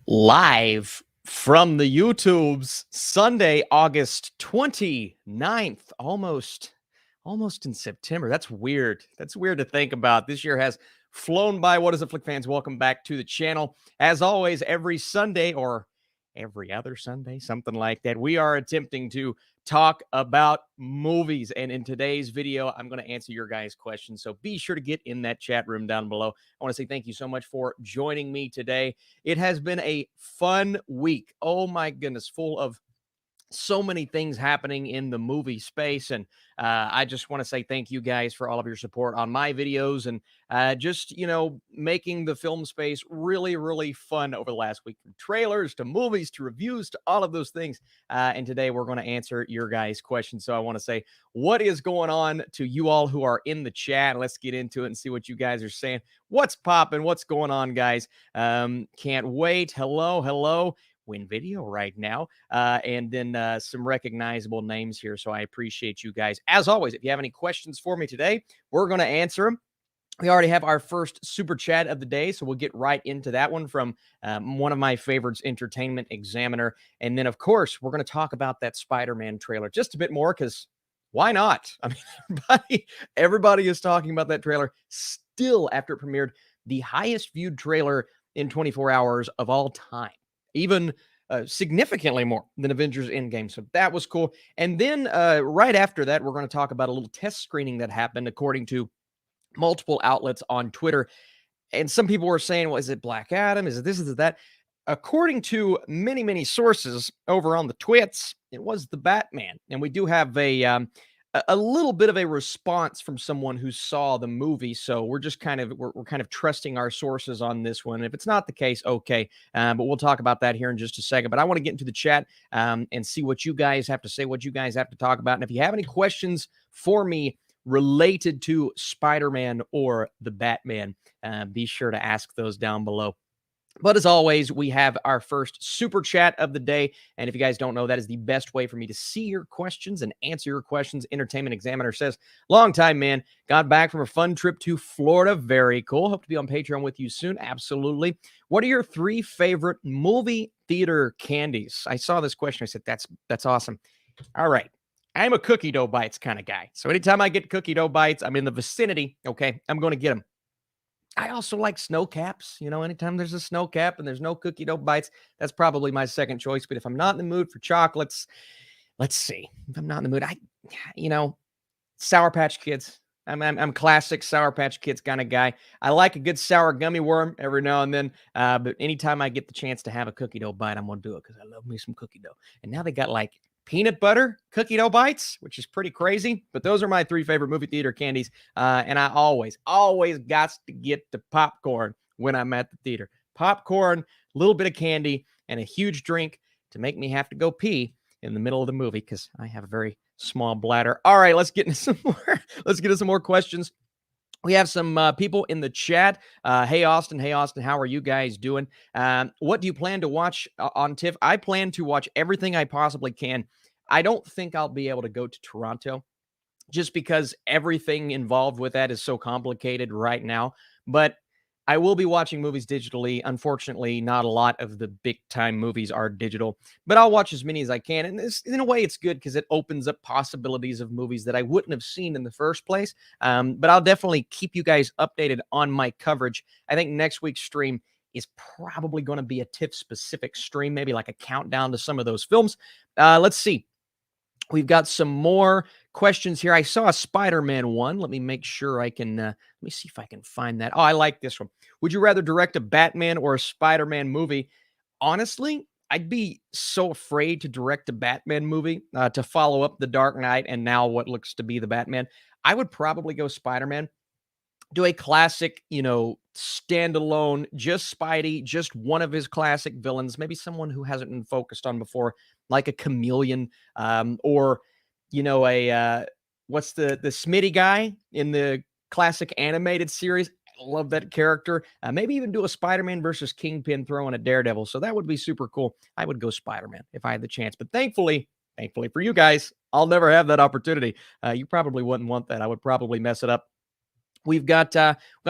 Live from the YouTubes, Sunday, August 29th, almost in September. That's weird. That's weird to think about. This year has flown by. What is it, Flick fans? Welcome back to the channel. As always, every Sunday or every other Sunday, something like that, we are attempting to talk about movies. And in today's video, I'm going to answer your guys' questions. So be sure to get in that chat room down below. I want to say thank you so much for joining me today. It has been a fun week. Oh my goodness, full of so many things happening in the movie space. And I just want to say thank you guys for all of your support on my videos and just, making the film space really, really fun over the last week, from trailers to movies to reviews to all of those things. And today we're going to answer your guys' questions. So I want to say what is going on to you all who are in the chat. Let's get into it and see what you guys are saying. What's popping? What's going on, guys? Can't wait. Hello. Win video right now, and then some recognizable names here. So I appreciate you guys. As always, if you have any questions for me today, we're going to answer them. We already have our first super chat of the day, so we'll get right into that one from one of my favorites, Entertainment Examiner. And then, of course, we're going to talk about that Spider-Man trailer just a bit more, because why not? I mean, everybody is talking about that trailer still after it premiered, the highest viewed trailer in 24 hours of all time. Even significantly more than Avengers Endgame. So that was cool. And then right after that, we're going to talk about a little test screening that happened according to multiple outlets on Twitter. And some people were saying, well, is it Black Adam? Is it this? Is it that? According to many sources over on the twits, it was the Batman. And we do have a little bit of a response from someone who saw the movie. So we're just kind of trusting our sources on this one. If it's not the case, okay. But we'll talk about that here in just a second. But I want to get into the chat and see what you guys have to say, what you guys have to talk about. And if you have any questions for me related to Spider-Man or the Batman, be sure to ask those down below. But as always, we have our first super chat of the day. And if you guys don't know, that is the best way for me to see your questions and answer your questions. Entertainment Examiner says, long time, man. Got back from a fun trip to Florida. Very cool. Hope to be on Patreon with you soon. Absolutely. What are your 3 favorite movie theater candies? I saw this question. I said, that's awesome. All right. I'm a cookie dough bites kind of guy. So anytime I get cookie dough bites, I'm in the vicinity. Okay. I'm going to get them. I also like snow caps. Anytime there's a snow cap and there's no cookie dough bites, that's probably my second choice. But if I'm not in the mood for chocolates, let's see. If I'm not in the mood, Sour Patch Kids. I'm classic Sour Patch Kids kind of guy. I like a good sour gummy worm every now and then. But anytime I get the chance to have a cookie dough bite, I'm going to do it because I love me some cookie dough. And now they got like peanut butter cookie dough bites, which is pretty crazy. But those are my 3 favorite movie theater candies. And I always got to get the popcorn when I'm at the theater. Popcorn, a little bit of candy, and a huge drink to make me have to go pee in the middle of the movie because I have a very small bladder. All right, let's get into some more. Let's get into some more questions. We have some people in the chat. Hey, Austin, how are you guys doing? What do you plan to watch on TIFF? I plan to watch everything I possibly can. I don't think I'll be able to go to Toronto just because everything involved with that is so complicated right now. But I will be watching movies digitally. Unfortunately, not a lot of the big-time movies are digital, but I'll watch as many as I can. And this, in a way, it's good because it opens up possibilities of movies that I wouldn't have seen in the first place. But I'll definitely keep you guys updated on my coverage. I think next week's stream is probably going to be a TIFF-specific stream, maybe like a countdown to some of those films. Let's see. We've got some more questions here. I saw a Spider-Man one. Let me make sure I can, let me see if I can find that. Oh, I like this one. Would you rather direct a Batman or a Spider-Man movie? Honestly, I'd be so afraid to direct a Batman movie to follow up The Dark Knight and now what looks to be the Batman. I would probably go Spider-Man. Do a classic, standalone, just Spidey, just one of his classic villains, maybe someone who hasn't been focused on before, like a Chameleon, or, what's the Smitty guy in the classic animated series? I love that character. Maybe even do a Spider-Man versus Kingpin throwing a Daredevil. So that would be super cool. I would go Spider-Man if I had the chance. But thankfully for you guys, I'll never have that opportunity. You probably wouldn't want that. I would probably mess it up We've got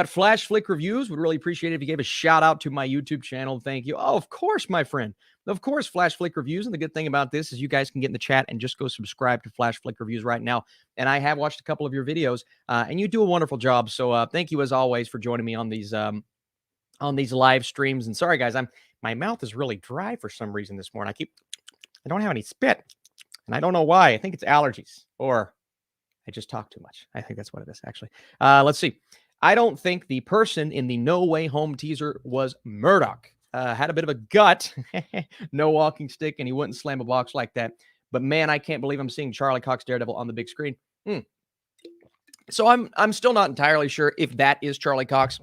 Flash Flick reviews. Would really appreciate it if you gave a shout out to my YouTube channel. Thank you. Oh, of course, my friend. Of course, Flash Flick reviews. And the good thing about this is you guys can get in the chat and just go subscribe to Flash Flick reviews right now. And I have watched a couple of your videos, and you do a wonderful job. So thank you as always for joining me on these live streams. And sorry guys, my mouth is really dry for some reason this morning. I don't have any spit, and I don't know why. I think it's allergies or I just talk too much. I think that's what it is, actually. Let's see. I don't think the person in the No Way Home teaser was Murdoch. Had a bit of a gut, no walking stick, and he wouldn't slam a box like that. But man, I can't believe I'm seeing Charlie Cox Daredevil on the big screen. So I'm still not entirely sure if that is Charlie Cox.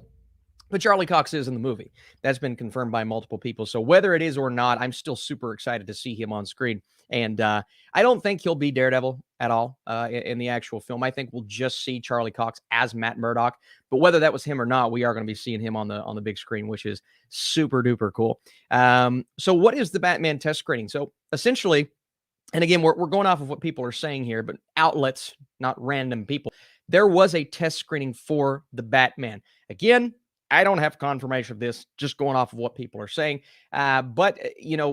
But Charlie Cox is in the movie. That's been confirmed by multiple people. So whether it is or not, I'm still super excited to see him on screen. And I don't think he'll be Daredevil at all in the actual film. I think we'll just see Charlie Cox as Matt Murdock. But whether that was him or not, we are going to be seeing him on the big screen, which is super duper cool. So what is the Batman test screening? So essentially, and again, we're going off of what people are saying here, but outlets, not random people. There was a test screening for the Batman. Again, I don't have confirmation of this, just going off of what people are saying. But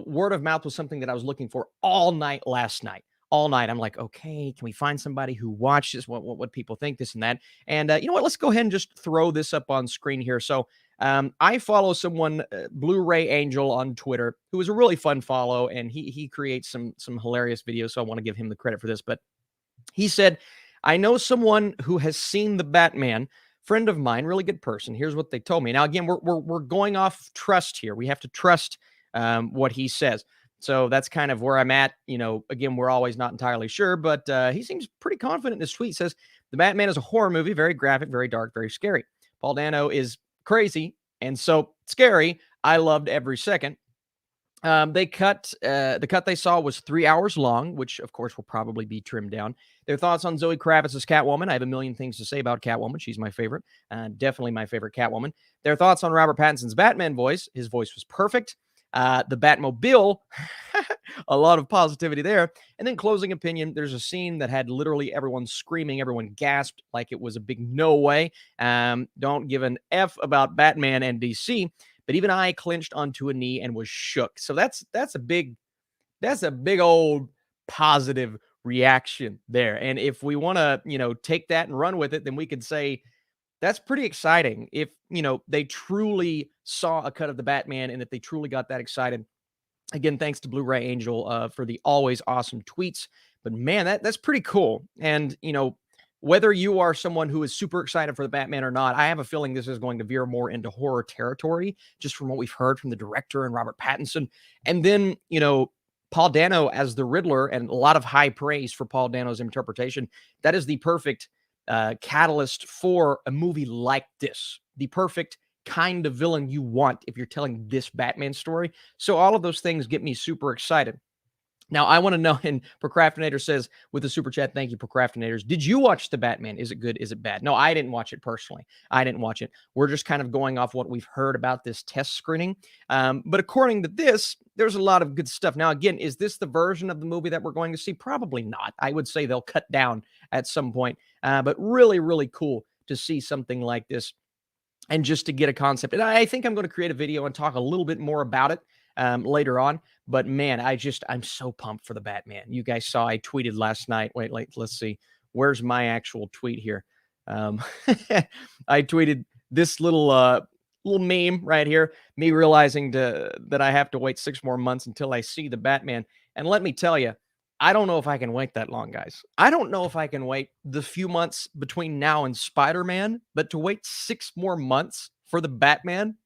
word of mouth was something that I was looking for all night last night. All night. I'm like, okay, can we find somebody who watched this? What people think, this and that. And you know what? Let's go ahead and just throw this up on screen here. So I follow someone, Blu-ray Angel on Twitter, who is a really fun follow, and he creates some hilarious videos. So I want to give him the credit for this. But he said, I know someone who has seen the Batman. Friend of mine, really good person. Here's what they told me. Now, again, we're going off trust here. We have to trust what he says. So that's kind of where I'm at. Again, we're always not entirely sure, but he seems pretty confident in his tweet. He says, the Batman is a horror movie, very graphic, very dark, very scary. Paul Dano is crazy and so scary. I loved every second. The cut they saw was 3 hours long, which of course will probably be trimmed down. Their thoughts on Zoe Kravitz's Catwoman. I have a million things to say about Catwoman. She's my favorite, definitely my favorite Catwoman. Their thoughts on Robert Pattinson's Batman voice. His voice was perfect. The Batmobile, a lot of positivity there. And then closing opinion, there's a scene that had literally everyone screaming, everyone gasped like it was a big no way. Don't give an F about Batman and DC. But even I clinched onto a knee and was shook. So that's a big old positive reaction there. And if we want to, take that and run with it, then we could say that's pretty exciting. If, they truly saw a cut of the Batman and if they truly got that excited. Again, thanks to Blu-ray Angel for the always awesome tweets. But man, that's pretty cool. And, whether you are someone who is super excited for the Batman or not, I have a feeling this is going to veer more into horror territory, just from what we've heard from the director and Robert Pattinson. And then, Paul Dano as the Riddler, and a lot of high praise for Paul Dano's interpretation. That is the perfect catalyst for a movie like this. The perfect kind of villain you want if you're telling this Batman story. So all of those things get me super excited. Now, I want to know, and Procrastinator says with the super chat, thank you, Procrastinators. Did you watch the Batman? Is it good? Is it bad? No, I didn't watch it personally. I didn't watch it. We're just kind of going off what we've heard about this test screening. But according to this, there's a lot of good stuff. Now, again, is this the version of the movie that we're going to see? Probably not. I would say they'll cut down at some point. But really, really cool to see something like this and just to get a concept. And I think I'm going to create a video and talk a little bit more about it later on. But man, I'm so pumped for the Batman. You guys saw I tweeted last night. Wait, let's see. Where's my actual tweet here? I tweeted this little meme right here. Me realizing that I have to wait 6 more months until I see the Batman. And let me tell you, I don't know if I can wait that long, guys. I don't know if I can wait the few months between now and Spider-Man, but to wait 6 more months for the Batman,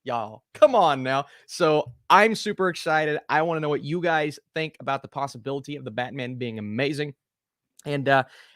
y'all, come on now. So I'm super excited. I want to know what you guys think about the possibility of the Batman being amazing. And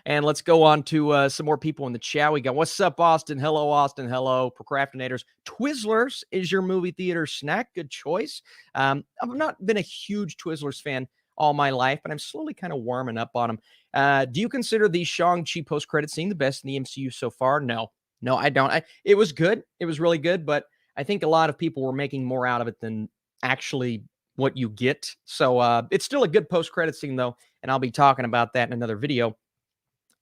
let's go on to some more people in the chat. We got, what's up, Austin? Hello, Austin. Hello, Procrastinators. Twizzlers is your movie theater snack. Good choice. I've not been a huge Twizzlers fan all my life, but I'm slowly kind of warming up on them. Do you consider the Shang-Chi post-credit scene the best in the MCU so far? No, I don't. It was good. It was really good, but I think a lot of people were making more out of it than actually what you get. So it's still a good post-credit scene, though, and I'll be talking about that in another video.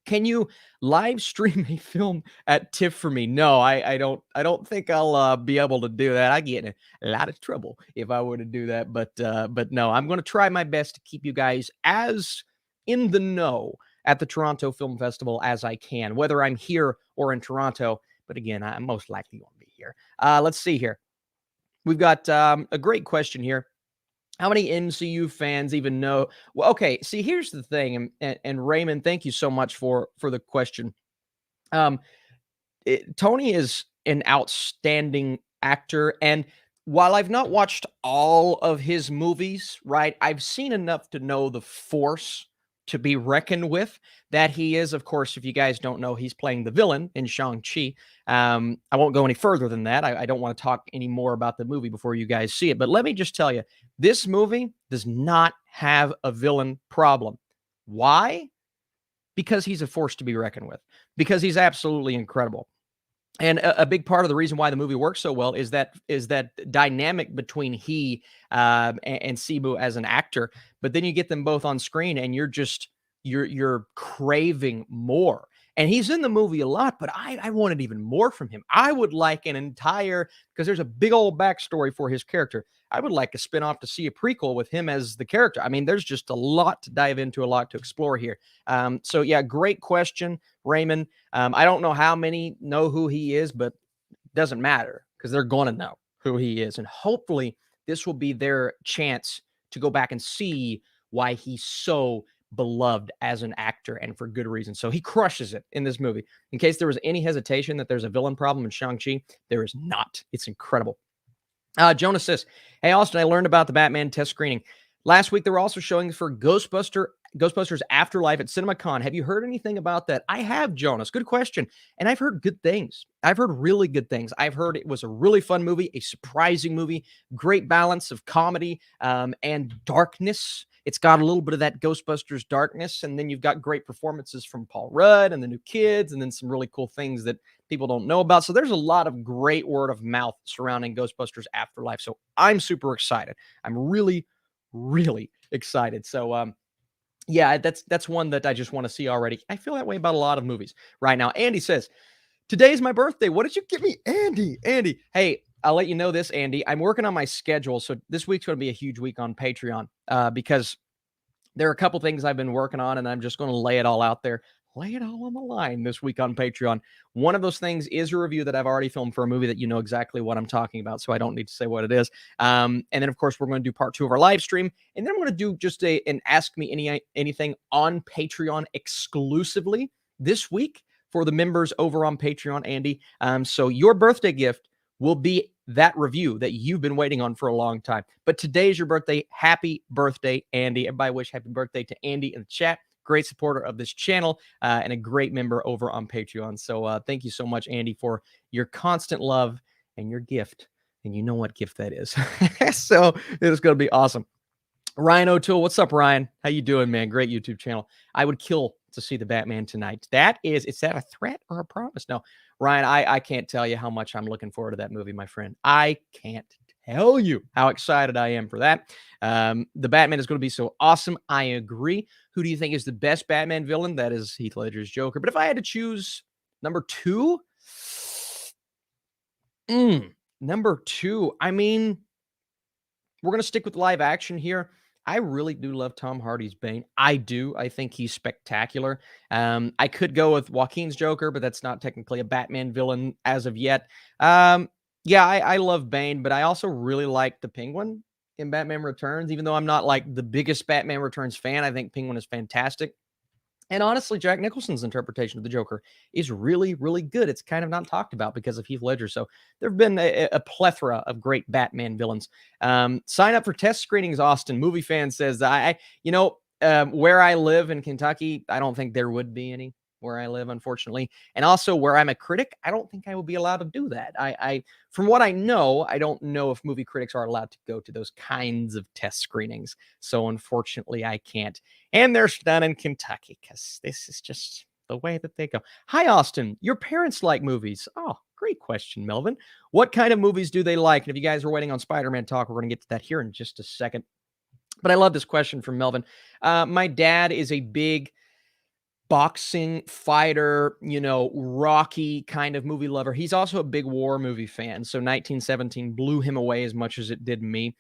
Can you live stream a film at TIFF for me? No, I don't think I'll be able to do that. I get in a lot of trouble if I were to do that. But no, I'm going to try my best to keep you guys as in the know at the Toronto Film Festival as I can, whether I'm here or in Toronto. But again, I'm most likely going to be here. Let's see here. We've got a great question here. How many MCU fans even know? Well, okay. See, here's the thing, and Raymond, thank you so much for the question. Um, Tony is an outstanding actor, and while I've not watched all of his movies, right, I've seen enough to know the force to be reckoned with. That he is, of course, if you guys don't know, he's playing the villain in Shang-Chi. I won't go any further than that. I don't want to talk any more about the movie before you guys see it. But let me just tell you, this movie does not have a villain problem. Why? Because he's a force to be reckoned with. Because he's absolutely incredible. And a big part of the reason why the movie works so well is that dynamic between he and Simu as an actor. But then you get them both on screen, and you're craving more. And he's in the movie a lot, but I wanted even more from him. I would like an entire, because there's a big old backstory for his character. I would like a spinoff to see a prequel with him as the character. I mean, there's just a lot to dive into, a lot to explore here. So yeah, great question, Raymond. I don't know how many know who he is, but it doesn't matter because they're going to know who he is. And hopefully this will be their chance to go back and see why he's so beloved as an actor, and for good reason. So he crushes it in this movie. In case there was any hesitation that there's a villain problem in Shang-Chi, there is not. It's incredible. Jonas says, hey, Austin, I learned about the Batman test screening. Last week, they were also showing for Ghostbusters Afterlife at CinemaCon. Have you heard anything about that? I have, Jonas. Good question. And I've heard good things. I've heard really good things. I've heard it was a really fun movie, a surprising movie, great balance of comedy and darkness. It's got a little bit of that Ghostbusters darkness, and then you've got great performances from Paul Rudd and the new kids, and then some really cool things that people don't know about. So there's a lot of great word of mouth surrounding Ghostbusters Afterlife. So I'm super excited. I'm really, really excited. So yeah, that's one that I just want to see already. I feel that way about a lot of movies right now. Andy says, today's my birthday. What did you give me? Andy. Hey, I'll let you know this, Andy. I'm working on my schedule. So this week's going to be a huge week on Patreon because there are a couple things I've been working on, and I'm just going to lay it all out there. Lay it all on the line this week on Patreon. One of those things is a review that I've already filmed for a movie that you know exactly what I'm talking about, so I don't need to say what it is. And then, of course, we're going to do part 2 of our live stream, and then I'm going to do just an Ask Me Anything on Patreon exclusively this week for the members over on Patreon, Andy. So your birthday gift will be that review that you've been waiting on for a long time. But today's your birthday. Happy birthday, Andy. Everybody wish happy birthday to Andy in the chat. Great supporter of this channel and a great member over on Patreon. So thank you so much, Andy, for your constant love and your gift. And you know what gift that is. So it's going to be awesome. Ryan O'Toole, what's up, Ryan? How you doing, man? Great YouTube channel. I would kill to see the Batman tonight. Is that a threat or a promise? No, Ryan, I can't tell you how much I'm looking forward to that movie, my friend. I can't tell you how excited I am for that. The Batman is going to be so awesome. I agree. Who do you think is the best Batman villain? That is Heath Ledger's Joker. But if I had to choose number 2, number 2, I mean, we're going to stick with live action here. I really do love Tom Hardy's Bane. I do. I think he's spectacular. I could go with Joaquin's Joker, but that's not technically a Batman villain as of yet. Yeah, I love Bane, but I also really like the Penguin in Batman Returns, even though I'm not like the biggest Batman Returns fan. I think Penguin is fantastic. And honestly, Jack Nicholson's interpretation of the Joker is really, really good. It's kind of not talked about because of Heath Ledger. So there have been a plethora of great Batman villains. Sign up for test screenings, Austin. Movie fan says, where I live in Kentucky, I don't think there would be any where I live, unfortunately. And also where I'm a critic, I don't think I would be allowed to do that. From what I know, I don't know if movie critics are allowed to go to those kinds of test screenings. So unfortunately, I can't. And they're done in Kentucky because this is just the way that they go. Hi, Austin. Your parents like movies. Oh, great question, Melvin. What kind of movies do they like? And if you guys are waiting on Spider-Man talk, we're going to get to that here in just a second. But I love this question from Melvin. My dad is a big boxing fighter, Rocky kind of movie lover. He's also a big war movie fan. So 1917 blew him away as much as it did me.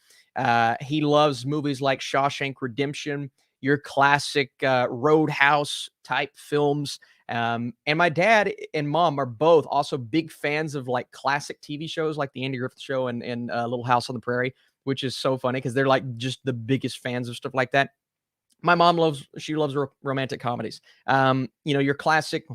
He loves movies like Shawshank Redemption, your classic Roadhouse type films. And my dad and mom are both also big fans of like classic TV shows like the Andy Griffith Show and Little House on the Prairie, which is so funny because they're like just the biggest fans of stuff like that. My mom loves romantic comedies. Your classic,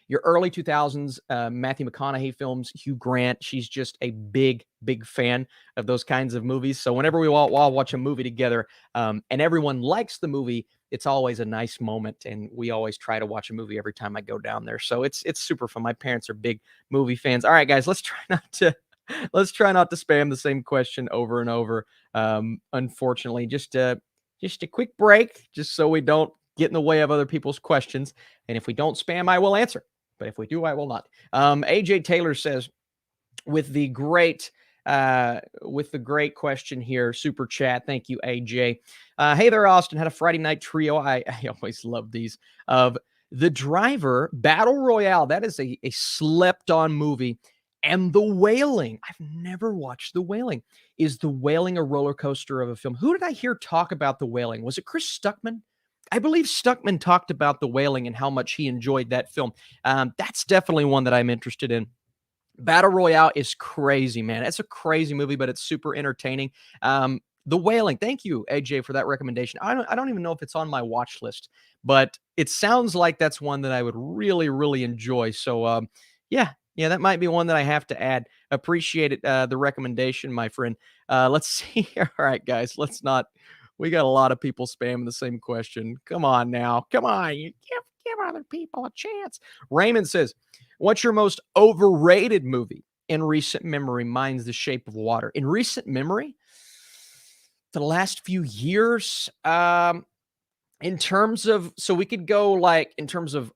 your early 2000s Matthew McConaughey films, Hugh Grant. She's just a big fan of those kinds of movies. So whenever we all watch a movie together, and everyone likes the movie, it's always a nice moment. And we always try to watch a movie every time I go down there. So it's super fun. My parents are big movie fans. All right, guys, let's try not to spam the same question over and over. Unfortunately, just a quick break, just so we don't get in the way of other people's questions. And if we don't spam, I will answer. But if we do, I will not. AJ Taylor says, with the great question here, super chat. Thank you, AJ. Hey there, Austin. Had a Friday night trio. I always love these. Of The Driver, Battle Royale. That is a slept on movie. And The Wailing. I've never watched The Wailing. Is The Wailing a roller coaster of a film? Who did I hear talk about The Wailing? Was it Chris Stuckman? I believe Stuckman talked about The Wailing and how much he enjoyed that film. That's definitely one that I'm interested in. Battle Royale is crazy, man. It's a crazy movie, but it's super entertaining. The Wailing. Thank you, AJ, for that recommendation. I don't even know if it's on my watch list, but it sounds like that's one that I would really, really enjoy. So, yeah, that might be one that I have to add. Appreciate it, the recommendation, my friend. Let's see. All right, guys, we got a lot of people spamming the same question. Come on now. Come on. You give other people a chance. Raymond says, what's your most overrated movie in recent memory? Mine's The Shape of Water. In recent memory? The last few years? In terms of, so we could go like, in terms of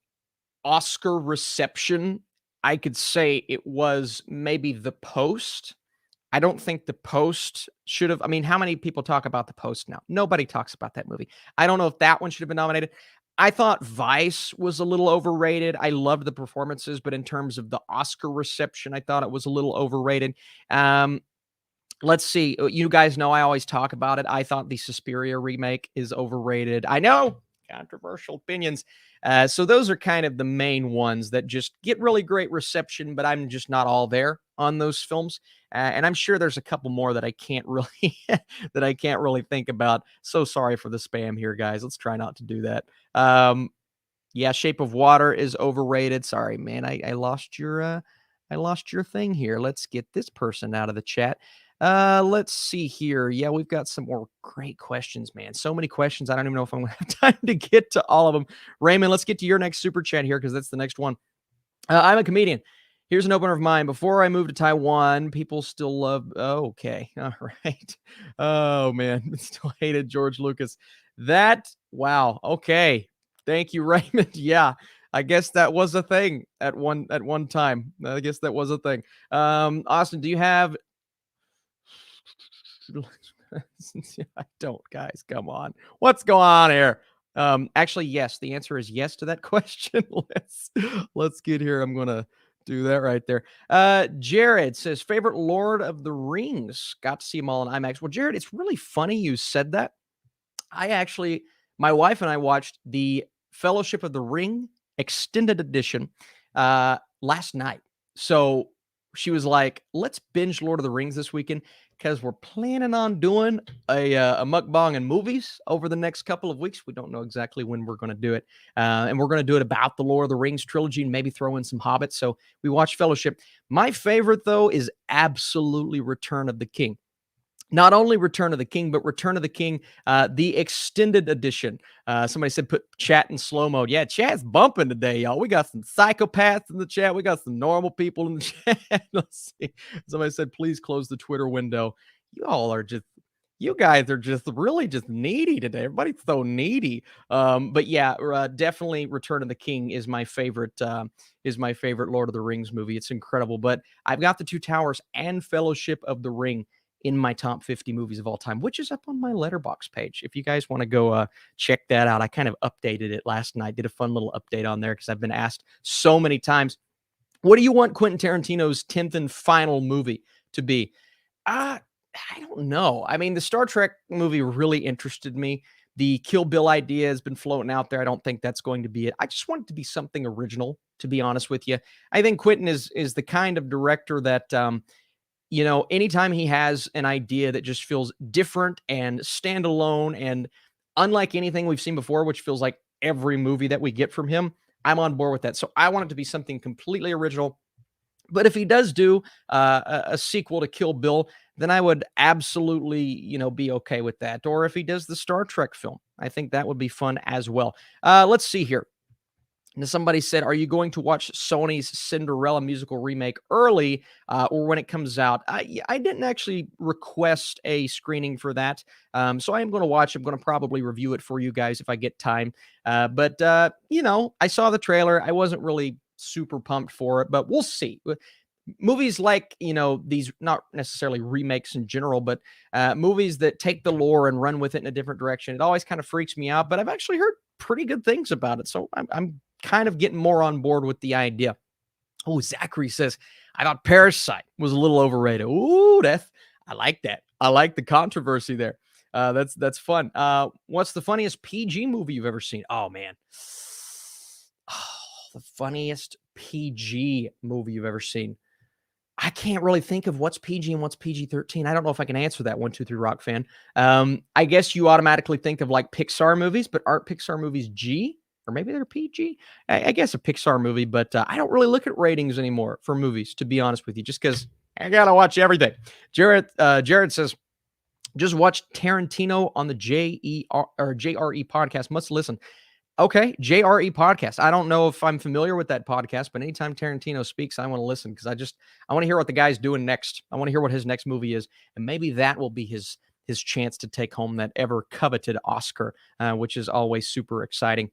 Oscar reception, I could say it was maybe The Post. I don't think The Post should have. I mean, how many people talk about The Post now? Nobody talks about that movie. I don't know if that one should have been nominated. I thought Vice was a little overrated. I loved the performances, but in terms of the Oscar reception, I thought it was a little overrated. Let's see. You guys know I always talk about it. I thought the Suspiria remake is overrated. I know, controversial opinions. So those are kind of the main ones that just get really great reception, but I'm just not all there on those films. And I'm sure there's a couple more that I can't really think about. So sorry for the spam here, guys. Let's try not to do that. Yeah, Shape of Water is overrated. Sorry, man. I lost your thing here. Let's get this person out of the chat. Let's see here. Yeah, we've got some more great questions, man. So many questions. I don't even know if I'm going to have time to get to all of them. Raymond, let's get to your next super chat here because that's the next one. I'm a comedian. Here's an opener of mine. Before I moved to Taiwan, people still love. Oh, okay. All right. Oh, man. Still hated George Lucas. Wow. Okay. Thank you, Raymond. Yeah. I guess that was a thing at one time. I guess that was a thing. Austin, do you have I don't, guys. Come on. What's going on here? Actually, yes. The answer is yes to that question. Let's get here. I'm gonna do that right there. Jared says favorite Lord of the Rings. Got to see them all in IMAX. Well, Jared, it's really funny you said that. My wife and I watched the Fellowship of the Ring extended edition last night. So she was like, let's binge Lord of the Rings this weekend because we're planning on doing a mukbang and movies over the next couple of weeks. We don't know exactly when we're going to do it. And we're going to do it about the Lord of the Rings trilogy and maybe throw in some Hobbits. So we watched Fellowship. My favorite, though, is absolutely Return of the King. Not only Return of the King, but Return of the King, the extended edition. Somebody said put chat in slow mode. Yeah, chat's bumping today, y'all. We got some psychopaths in the chat. We got some normal people in the chat. Let's see. Somebody said, please close the Twitter window. You guys are just really just needy today. Everybody's so needy. But yeah, definitely Return of the King is my favorite Lord of the Rings movie. It's incredible. But I've got The Two Towers and Fellowship of the Ring in my top 50 movies of all time, which is up on my Letterboxd page. If you guys want to go check that out, I kind of updated it last night, did a fun little update on there because I've been asked so many times, what do you want Quentin Tarantino's 10th and final movie to be? Uh, I don't know. I mean, the Star Trek movie really interested me. The Kill Bill idea has been floating out there. I don't think that's going to be it. I just want it to be something original, to be honest with you. I think Quentin is the kind of director that anytime he has an idea that just feels different and standalone and unlike anything we've seen before, which feels like every movie that we get from him, I'm on board with that. So I want it to be something completely original. But if he does do a sequel to Kill Bill, then I would absolutely, be okay with that. Or if he does the Star Trek film, I think that would be fun as well. Let's see here. Now, somebody said, are you going to watch Sony's Cinderella musical remake early or when it comes out? I didn't actually request a screening for that. So I am going to watch. I'm going to probably review it for you guys if I get time. But I saw the trailer. I wasn't really super pumped for it, but we'll see. Movies like, these, not necessarily remakes in general, but movies that take the lore and run with it in a different direction, it always kind of freaks me out, but I've actually heard pretty good things about it. So I'm kind of getting more on board with the idea. Oh, Zachary says, I thought Parasite was a little overrated. Ooh, I like that. I like the controversy there. That's fun. What's the funniest PG movie you've ever seen? Oh, man. The funniest PG movie you've ever seen. I can't really think of what's PG and what's PG-13. I don't know if I can answer that 1-2-3 Rock fan. I guess you automatically think of like Pixar movies, but aren't Pixar movies G? Or maybe they're PG? I guess a Pixar movie, but I don't really look at ratings anymore for movies, to be honest with you, just because I got to watch everything. Jared says, just watch Tarantino on the JRE podcast. Must listen. Okay, JRE podcast. I don't know if I'm familiar with that podcast, but anytime Tarantino speaks, I want to listen because I want to hear what the guy's doing next. I want to hear what his next movie is, and maybe that will be his chance to take home that ever coveted Oscar, which is always super exciting.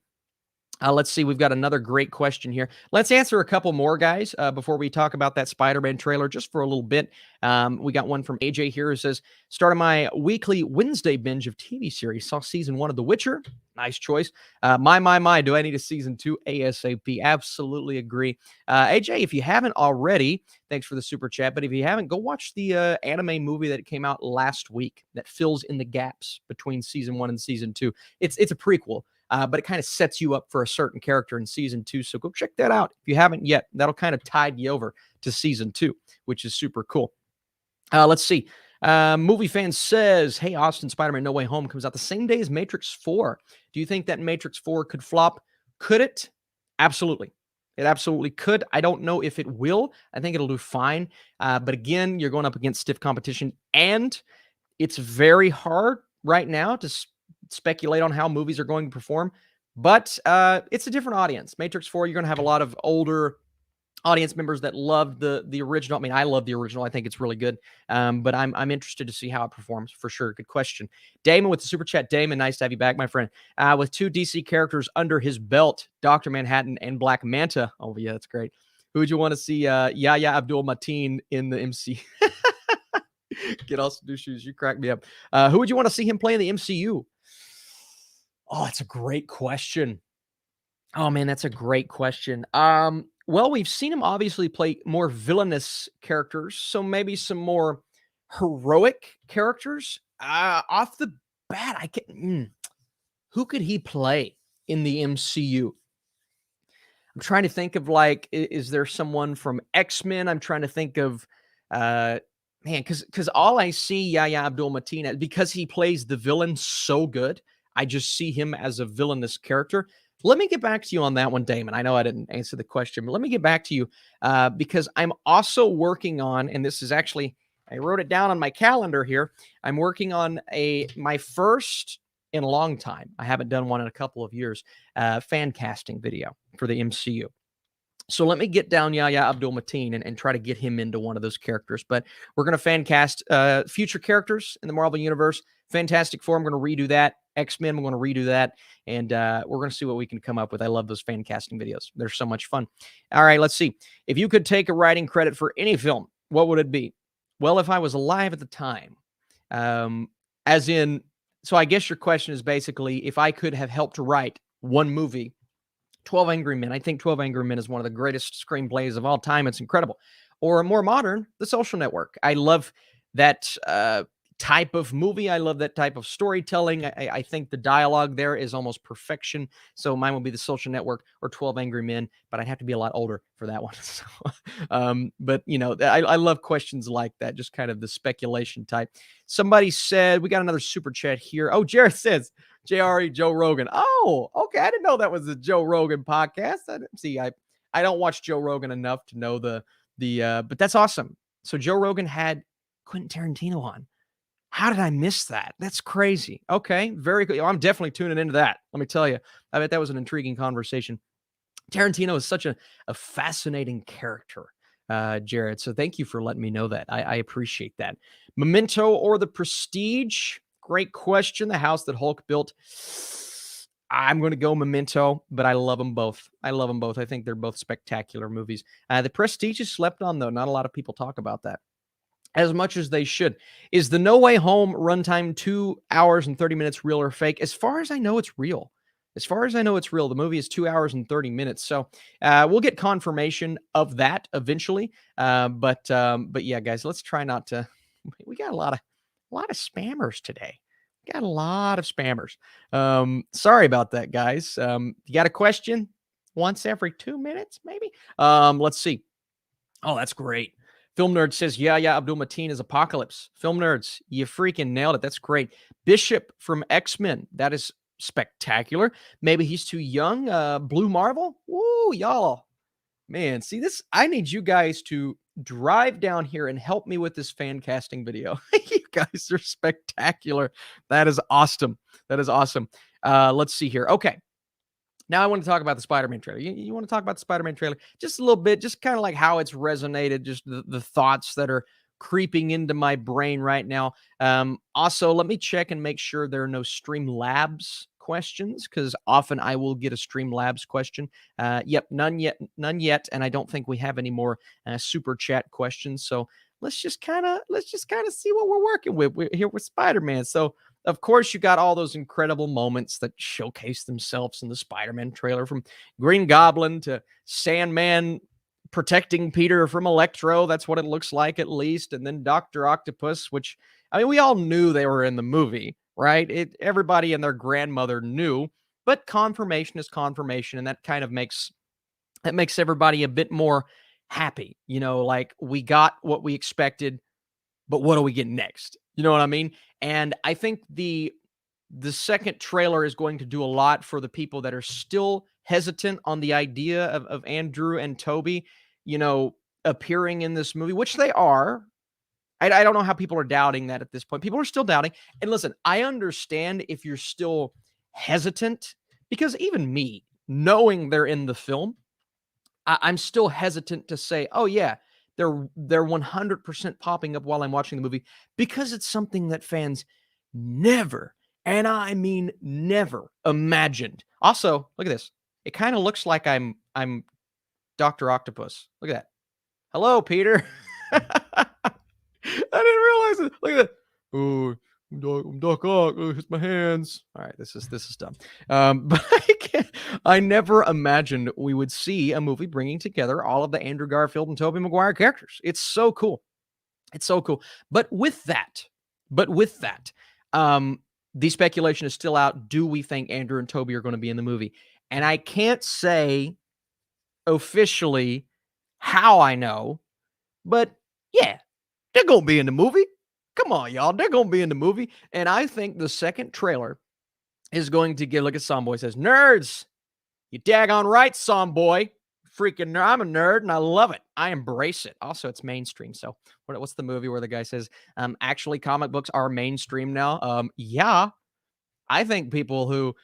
Let's see. We've got another great question here. Let's answer a couple more, guys, before we talk about that Spider-Man trailer just for a little bit. We got one from AJ here who says, started my weekly Wednesday binge of TV series. Saw season 1 of The Witcher. Nice choice. My. Do I need a season 2 ASAP? Absolutely agree. AJ, if you haven't already, thanks for the super chat. But if you haven't, go watch the anime movie that came out last week that fills in the gaps between season 1 and season 2. It's a prequel. But it kind of sets you up for a certain character in season 2. So go check that out if you haven't yet. That'll kind of tide you over to season 2, which is super cool. Let's see. Movie Fan says, hey, Austin, Spider-Man No Way Home comes out the same day as Matrix 4. Do you think that Matrix 4 could flop? Could it? Absolutely. It absolutely could. I don't know if it will. I think it'll do fine. But again, you're going up against stiff competition, and it's very hard right now to speculate on how movies are going to perform, but it's a different audience. Matrix 4, you're going to have a lot of older audience members that love the original. I mean, I love the original. I think it's really good, but I'm interested to see how it performs for sure. Good question. Damon with the super chat. Damon, nice to have you back, my friend. With 2 DC characters under his belt, Dr. Manhattan and Black Manta. Oh, yeah, that's great. Who would you want to see Yahya Abdul-Mateen in the MCU? Get off new shoes. You crack me up. Who would you want to see him play in the MCU? Oh, that's a great question. Oh, man, that's a great question. Well, we've seen him obviously play more villainous characters, so maybe some more heroic characters. Off the bat, I can. Who could he play in the MCU? I'm trying to think of is there someone from X-Men? I'm trying to think of, because all I see Yahya Abdul-Mateen at, because he plays the villain so good, I just see him as a villainous character. Let me get back to you on that one, Damon. I know I didn't answer the question, but let me get back to you because I'm also working on, and this is actually, I wrote it down on my calendar here. I'm working on my first in a long time. I haven't done one in a couple of years, fan casting video for the MCU. So let me get down Yahya Abdul-Mateen and try to get him into one of those characters. But we're going to fan cast future characters in the Marvel Universe. Fantastic Four, I'm going to redo that. X-Men, I'm going to redo that. And we're going to see what we can come up with. I love those fan casting videos. They're so much fun. All right, let's see. If you could take a writing credit for any film, what would it be? Well, if I was alive at the time, um, as in, so I guess your question is basically if I could have helped write one movie, 12 Angry Men. I think 12 Angry Men is one of the greatest screenplays of all time. It's incredible. Or more modern, The Social Network. I love that type of movie. I love that type of storytelling. I think the dialogue there is almost perfection. So mine would be The Social Network or 12 Angry Men, but I'd have to be a lot older for that one. So, but, I love questions like that, just kind of the speculation type. Somebody said, we got another super chat here. Oh, Jared says, JRE Joe Rogan. Oh, okay. I didn't know that was a Joe Rogan podcast. I don't watch Joe Rogan enough to know but that's awesome. So Joe Rogan had Quentin Tarantino on. How did I miss that? That's crazy. Okay, very good. I'm definitely tuning into that. Let me tell you. I bet that was an intriguing conversation. Tarantino is such a fascinating character, Jared. So thank you for letting me know that. I appreciate that. Memento or The Prestige? Great question. The house that Hulk built. I'm going to go Memento, but I love them both. I think they're both spectacular movies. The Prestige is slept on, though. Not a lot of people talk about that as much as they should. Is the No Way Home runtime 2 hours and 30 minutes real or fake? As far as I know, it's real. The movie is 2 hours and 30 minutes. So we'll get confirmation of that eventually. But yeah, guys, let's try not to. We got a lot of spammers today. Got a lot of spammers. Sorry about that, guys. You got a question? Once every 2 minutes, maybe. Let's see. Oh, that's great. Film Nerd says, yeah, Abdul Mateen is Apocalypse. Film Nerds, you freaking nailed it. That's great. Bishop from X-Men. That is spectacular. Maybe he's too young. Blue Marvel. Woo, y'all. Man, see this? I need you guys to drive down here and help me with this fan casting video. You guys are spectacular. That is awesome. Let's see here. Okay. Now I want to talk about the Spider-Man trailer. You want to talk about the Spider-Man trailer? Just a little bit, just kind of like how it's resonated, just the thoughts that are creeping into my brain right now. Also, let me check and make sure there are no Streamlabs questions, because often I will get a Streamlabs question. Yep, none yet, and I don't think we have any more super chat questions. So let's just kind of see what we're working with here with Spider-Man. So of course, you got all those incredible moments that showcase themselves in the Spider-Man trailer, from Green Goblin to Sandman protecting Peter from Electro. That's what it looks like, at least. And then Dr. Octopus, which, I mean, we all knew they were in the movie, right? Everybody and their grandmother knew, but confirmation is confirmation. And that kind of makes everybody a bit more happy. Like, we got what we expected, but what do we get next? You know what I mean? And I think the second trailer is going to do a lot for the people that are still hesitant on the idea of Andrew and Toby, appearing in this movie, which they are. I don't know how people are doubting that at this point. People are still doubting. And listen, I understand if you're still hesitant, because even me, knowing they're in the film, I'm still hesitant to say, oh yeah, they're 100% popping up while I'm watching the movie, because it's something that fans never, and I mean never, imagined. Also, look at this. It kind of looks like I'm Dr. Octopus. Look at that. Hello, Peter. I didn't realize it. Look at that. Oh, I'm Doc Ock. Oh, it's my hands. All right, this is dumb. But I never imagined we would see a movie bringing together all of the Andrew Garfield and Tobey Maguire characters. It's so cool. But with that, the speculation is still out. Do we think Andrew and Tobey are going to be in the movie? And I can't say officially how I know, but yeah, they're going to be in the movie. Come on, y'all. They're going to be in the movie. And I think the second trailer is going to get, look at Somboy says, nerds, you daggone right, Somboy. Freaking nerd. I'm a nerd and I love it. I embrace it. Also, it's mainstream. So what's the movie where the guy says, actually comic books are mainstream now? Yeah. I think people who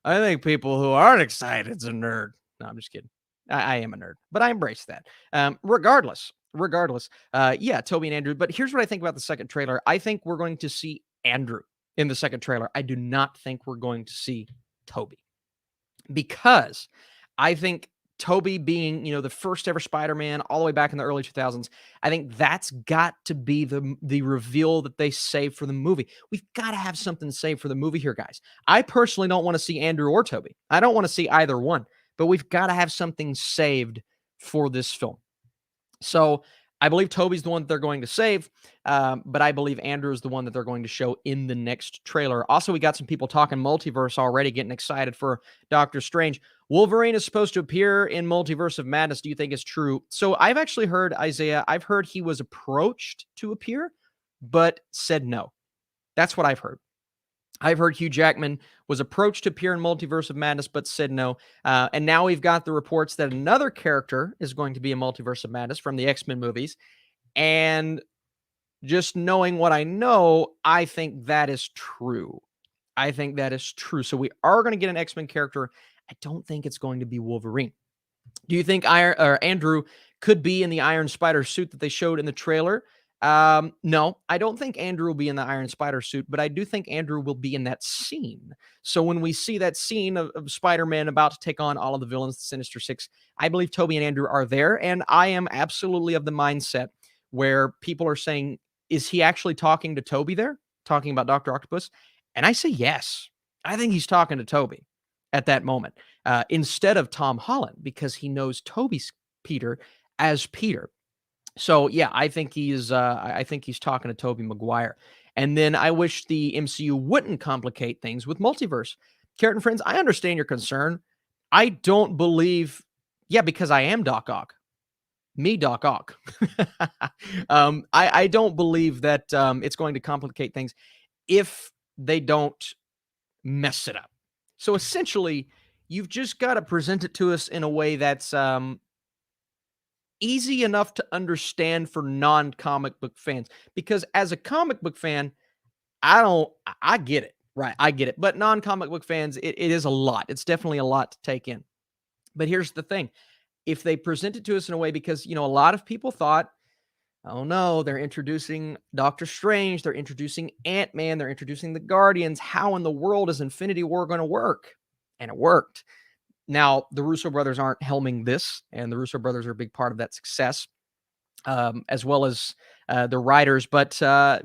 aren't excited is a nerd. No, I'm just kidding. I am a nerd, but I embrace that. Regardless, yeah, Toby and Andrew. But here's what I think about the second trailer. I think we're going to see Andrew in the second trailer. I do not think we're going to see Toby, because I think Toby being, the first ever Spider-Man all the way back in the early 2000s, I think that's got to be the reveal that they save for the movie. We've got to have something saved for the movie here, guys. I personally don't want to see Andrew or Toby. I don't want to see either one, but we've got to have something saved for this film. So I believe Toby's the one that they're going to save, but I believe Andrew is the one that they're going to show in the next trailer. Also, we got some people talking multiverse already, getting excited for Doctor Strange. Wolverine is supposed to appear in Multiverse of Madness. Do you think it's true? So I've actually heard, Isaiah, I've heard he was approached to appear, but said no. That's what I've heard. I've heard Hugh Jackman was approached to appear in Multiverse of Madness, but said no. And now we've got the reports that another character is going to be in Multiverse of Madness from the X-Men movies. And just knowing what I know, I think that is true. I think that is true. So we are going to get an X-Men character. I don't think it's going to be Wolverine. Do you think Andrew could be in the Iron Spider suit that they showed in the trailer? No, I don't think Andrew will be in the Iron Spider suit, but I do think Andrew will be in that scene. So when we see that scene of Spider-Man about to take on all of the villains, the Sinister Six, I believe Toby and Andrew are there. And I am absolutely of the mindset where people are saying, is he actually talking to Toby there? Talking about Dr. Octopus? And I say yes. I think he's talking to Toby at that moment, instead of Tom Holland, because he knows Toby's Peter as Peter. So yeah, I think he's talking to Tobey Maguire. And then I wish the MCU wouldn't complicate things with multiverse. Carrot and friends, I understand your concern. I don't believe, because I am Doc Ock. Me, Doc Ock. I don't believe that it's going to complicate things if they don't mess it up. So essentially, you've just got to present it to us in a way that's easy enough to understand for non-comic book fans. Because as a comic book fan, I get it, right? I get it. But non-comic book fans, it is a lot. It's definitely a lot to take in. But here's the thing. If they present it to us in a way, because, a lot of people thought, oh no, they're introducing Doctor Strange, they're introducing Ant-Man, they're introducing the Guardians. How in the world is Infinity War going to work? And it worked. Now, the Russo brothers aren't helming this, and the Russo brothers are a big part of that success, as well as the writers. But I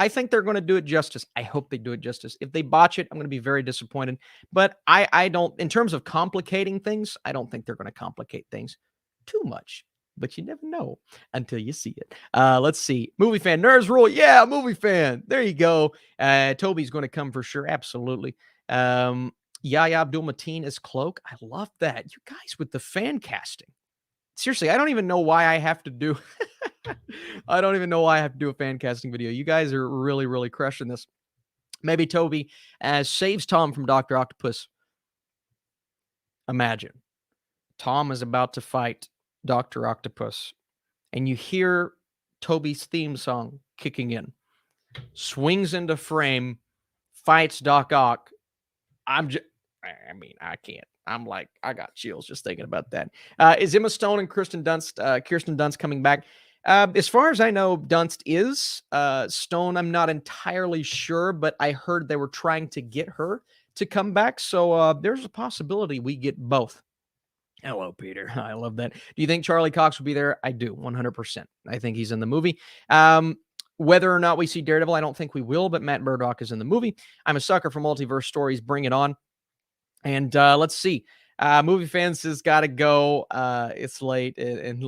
think they're going to do it justice. I hope they do it justice. If they botch it, I'm going to be very disappointed. But I don't, in terms of complicating things, I don't think they're going to complicate things too much. But you never know until you see it. Let's see. Movie fan. Nerds rule. Yeah, movie fan. There you go. Toby's going to come for sure. Absolutely. Yahya Abdul-Mateen as Cloak. I love that. You guys with the fan casting. Seriously, I don't even know why I have to do I don't even know why I have to do a fan casting video. You guys are really, really crushing this. Maybe Toby saves Tom from Dr. Octopus. Imagine. Tom is about to fight Dr. Octopus, and you hear Toby's theme song kicking in. Swings into frame, fights Doc Ock. I can't. I'm like, I got chills just thinking about that. Is Emma Stone and Kirsten Dunst coming back? As far as I know, Dunst is. Stone, I'm not entirely sure, but I heard they were trying to get her to come back. So there's a possibility we get both. Hello, Peter. I love that. Do you think Charlie Cox will be there? I do, 100%. I think he's in the movie. Whether or not we see Daredevil, I don't think we will, but Matt Murdock is in the movie. I'm a sucker for multiverse stories. Bring it on. And let's see. Movie fans has got to go. It's late and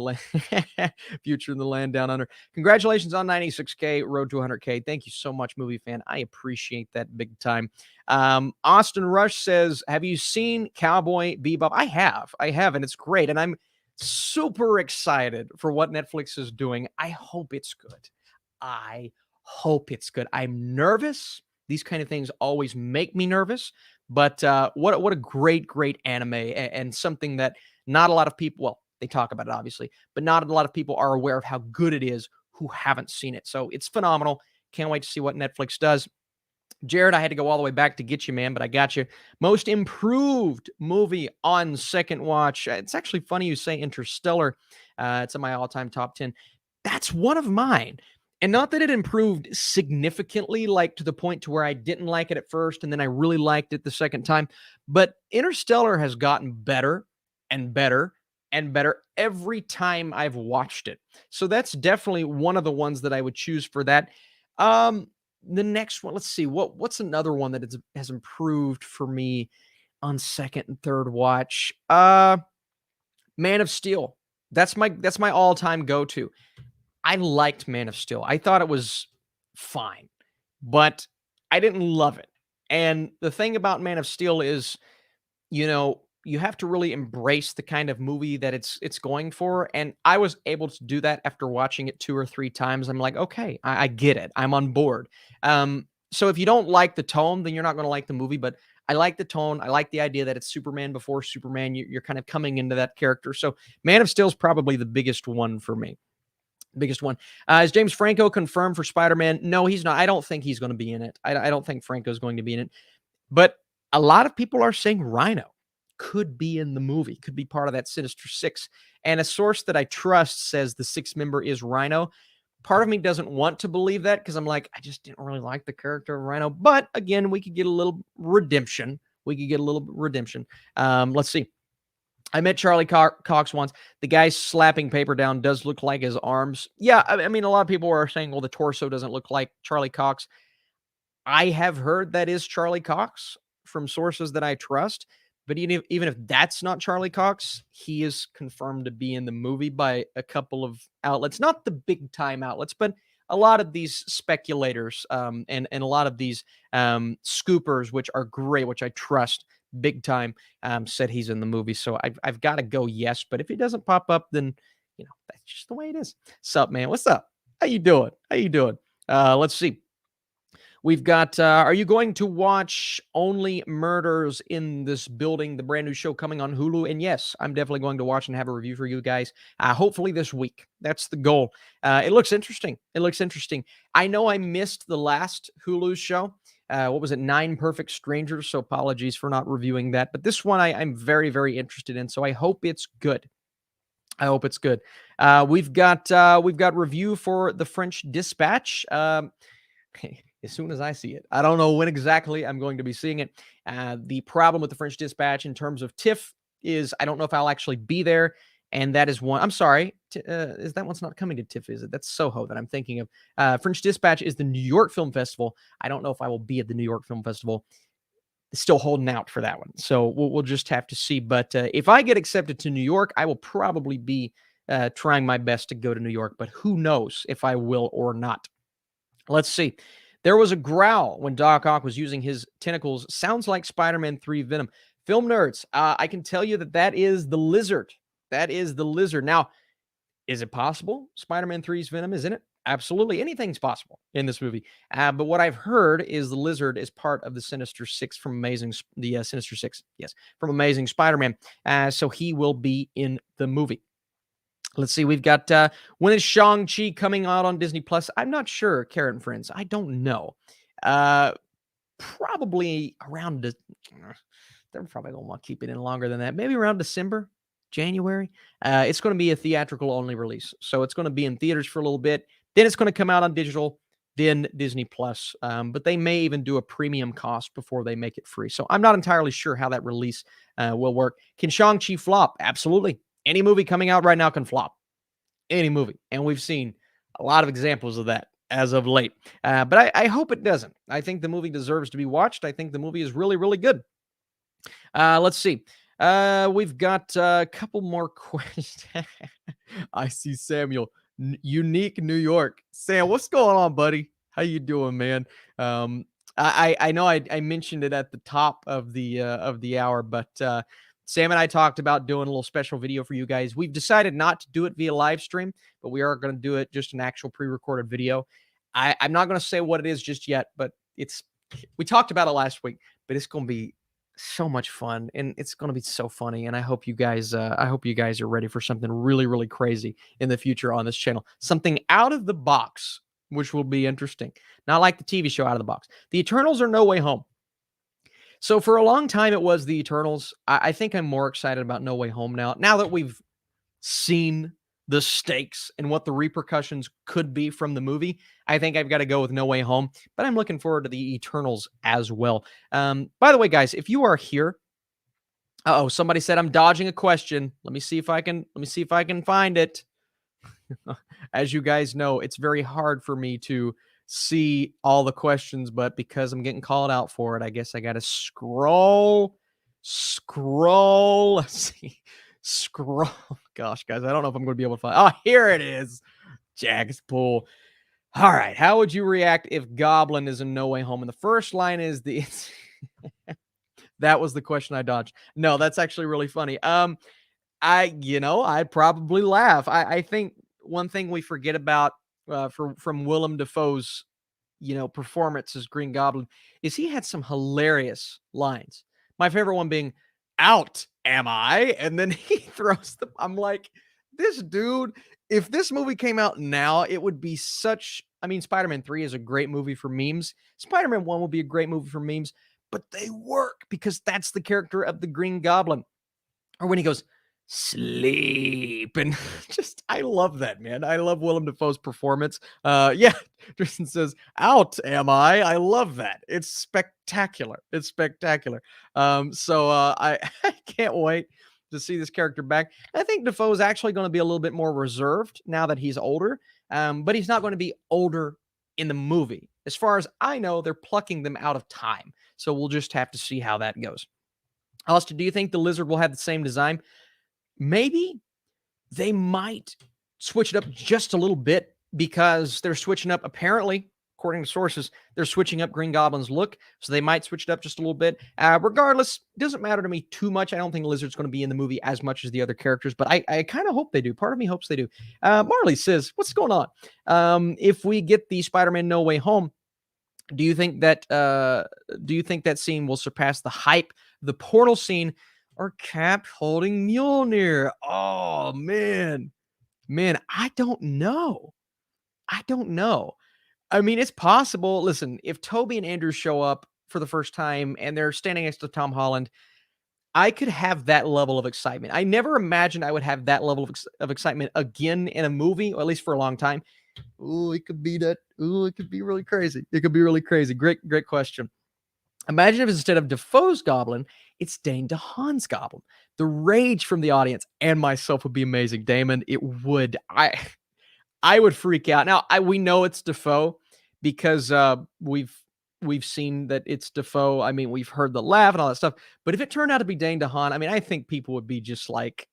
Future in the Land Down Under. Congratulations on 96K, road to 100K. Thank you so much, movie fan. I appreciate that big time. Austin Rush says, have you seen Cowboy Bebop? I have, and it's great. And I'm super excited for what Netflix is doing. I hope it's good. I'm nervous. These kind of things always make me nervous. But what a great anime, and something that not a lot of people, well, they talk about it obviously, but not a lot of people are aware of how good it is who haven't seen it. So it's phenomenal. Can't wait to see what Netflix does. Jared, I had to go all the way back to get you, man, but I got you. Most improved movie on second watch. It's actually funny you say Interstellar. It's in my all-time top 10. That's one of mine. And not that it improved significantly, like to the point to where I didn't like it at first and then I really liked it the second time. But Interstellar has gotten better and better and better every time I've watched it. So that's definitely one of the ones that I would choose for that. Um, the next one, let's see, what's another one that has improved for me on second and third watch? Man of Steel. That's my all-time go-to. I liked Man of Steel. I thought it was fine, but I didn't love it. And the thing about Man of Steel is, you have to really embrace the kind of movie that it's going for. And I was able to do that after watching it 2 or 3 times. I'm like, okay, I get it. I'm on board. So if you don't like the tone, then you're not going to like the movie. But I like the tone. I like the idea that it's Superman before Superman. You're kind of coming into that character. So Man of Steel is probably the biggest one for me. Biggest one. Is James Franco confirmed for Spider-Man? No, he's not. I don't think he's going to be in it. I don't think Franco's going to be in it. But a lot of people are saying Rhino could be in the movie, could be part of that Sinister Six. And a source that I trust says the sixth member is Rhino. Part of me doesn't want to believe that because I'm like, I just didn't really like the character of Rhino. But again, we could get a little redemption. Let's see. I met Charlie Cox once. The guy slapping paper down does look like his arms. Yeah, I mean, a lot of people are saying, well, the torso doesn't look like Charlie Cox. I have heard that is Charlie Cox from sources that I trust. But even if that's not Charlie Cox, he is confirmed to be in the movie by a couple of outlets. Not the big time outlets, but a lot of these speculators and a lot of these scoopers, which are great, which I trust big time, said he's in the movie. So I've got to go yes. But if he doesn't pop up, then, that's just the way it is. Sup, man? What's up? How you doing? Let's see. We've got, are you going to watch Only Murders in This Building, the brand new show coming on Hulu? And yes, I'm definitely going to watch and have a review for you guys, hopefully this week. That's the goal. It looks interesting. I know I missed the last Hulu show. What was it? 9 Perfect Strangers. So apologies for not reviewing that. But this one I'm very, very interested in. So I hope it's good. We've got review for The French Dispatch. As soon as I see it. I don't know when exactly I'm going to be seeing it. The problem with The French Dispatch in terms of TIFF is I don't know if I'll actually be there. And that is one. I'm sorry. Is that one's not coming to TIFF, is it? That's Soho that I'm thinking of. French Dispatch is the New York Film Festival. I don't know if I will be at the New York Film Festival. Still holding out for that one. So we'll just have to see. But if I get accepted to New York, I will probably be trying my best to go to New York. But who knows if I will or not. Let's see. There was a growl when Doc Ock was using his tentacles. Sounds like Spider-Man 3 Venom. Film nerds, I can tell you that is the lizard. That is the lizard. Now, is it possible Spider-Man 3's Venom is in it? Absolutely. Anything's possible in this movie. But what I've heard is the lizard is part of the Sinister Six from Sinister Six. Yes, from Amazing Spider-Man. So he will be in the movie. Let's see. We've got when is Shang-Chi coming out on Disney Plus? I'm not sure, Carrot and Friends. I don't know. Probably around they're probably gonna want to keep it in longer than that. Maybe around December, January. It's going to be a theatrical only release, so it's going to be in theaters for a little bit. Then it's going to come out on digital, then Disney Plus. But they may even do a premium cost before they make it free. So I'm not entirely sure how that release will work. Can Shang-Chi flop? Absolutely. Any movie coming out right now can flop. Any movie. And we've seen a lot of examples of that as of late. But I hope it doesn't. I think the movie deserves to be watched. I think the movie is really, really good. Let's see. We've got a couple more questions. I see Samuel. Unique New York. Sam, what's going on, buddy? How you doing, man? I know I mentioned it at the top of the hour, but Sam and I talked about doing a little special video for you guys. We've decided not to do it via live stream, but we are going to do it just an actual pre-recorded video. I'm not going to say what it is just yet, but we talked about it last week, but it's going to be so much fun and it's going to be so funny. And I hope you guys are ready for something really, really crazy in the future on this channel. Something out of the box, which will be interesting. Not like the TV show Out of the Box. The Eternals are No Way Home. So for a long time, it was the Eternals. I think I'm more excited about No Way Home now. Now that we've seen the stakes and what the repercussions could be from the movie, I think I've got to go with No Way Home. But I'm looking forward to the Eternals as well. By the way, guys, if you are here Uh-oh, somebody said I'm dodging a question. Let me see if I can find it. As you guys know, it's very hard for me to see all the questions, but because I'm getting called out for it, I guess I got to scroll. Let's see. Scroll. Gosh, guys, I don't know if I'm going to be able to find. Oh, here it is. Jags Pool. All right. How would you react if Goblin is in No Way Home? And the first line is the that was the question I dodged. No, that's actually really funny. I'd probably laugh. I think one thing we forget about from Willem Dafoe's, performance as Green Goblin is he had some hilarious lines. My favorite one being, "Out, am I?" And then he throws them. I'm like, this dude. If this movie came out now, it would be such. I mean, Spider-Man 3 is a great movie for memes. Spider-Man 1 will be a great movie for memes, but they work because that's the character of the Green Goblin. Or when he goes, "Sleep," and just I love that, man. I love Willem Dafoe's performance. Yeah, Tristan says, "Out, am I?" I love that. It's spectacular. It's spectacular. I I can't wait to see this character back. I think Dafoe is actually going to be a little bit more reserved now that he's older, but he's not going to be older in the movie. As far as I know, they're plucking them out of time. So we'll just have to see how that goes. Alistair, do you think the lizard will have the same design? Maybe. They might switch it up just a little bit because they're switching up, apparently, according to sources, they're switching up Green Goblin's look. So they might switch it up just a little bit. Regardless, it doesn't matter to me too much. I don't think Lizard's going to be in the movie as much as the other characters, but I kind of hope they do. Part of me hopes they do. Marley says, what's going on? If we get the Spider-Man No Way Home, do you think that scene will surpass the hype, the portal scene, or Cap holding Mjolnir? Oh man, I don't know. I don't know. I mean, it's possible. Listen, if Toby and Andrew show up for the first time and they're standing next to Tom Holland, I could have that level of excitement. I never imagined I would have that level of excitement again in a movie, or at least for a long time. Ooh, it could be that. Ooh, it could be really crazy. It could be really crazy. Great question. Imagine if instead of Defoe's Goblin, it's Dane DeHaan's Goblin. The rage from the audience and myself would be amazing. Damon, it would. I would freak out. Now, we know it's Defoe because we've seen that it's Defoe. I mean, we've heard the laugh and all that stuff. But if it turned out to be Dane DeHaan, I mean, I think people would be just like,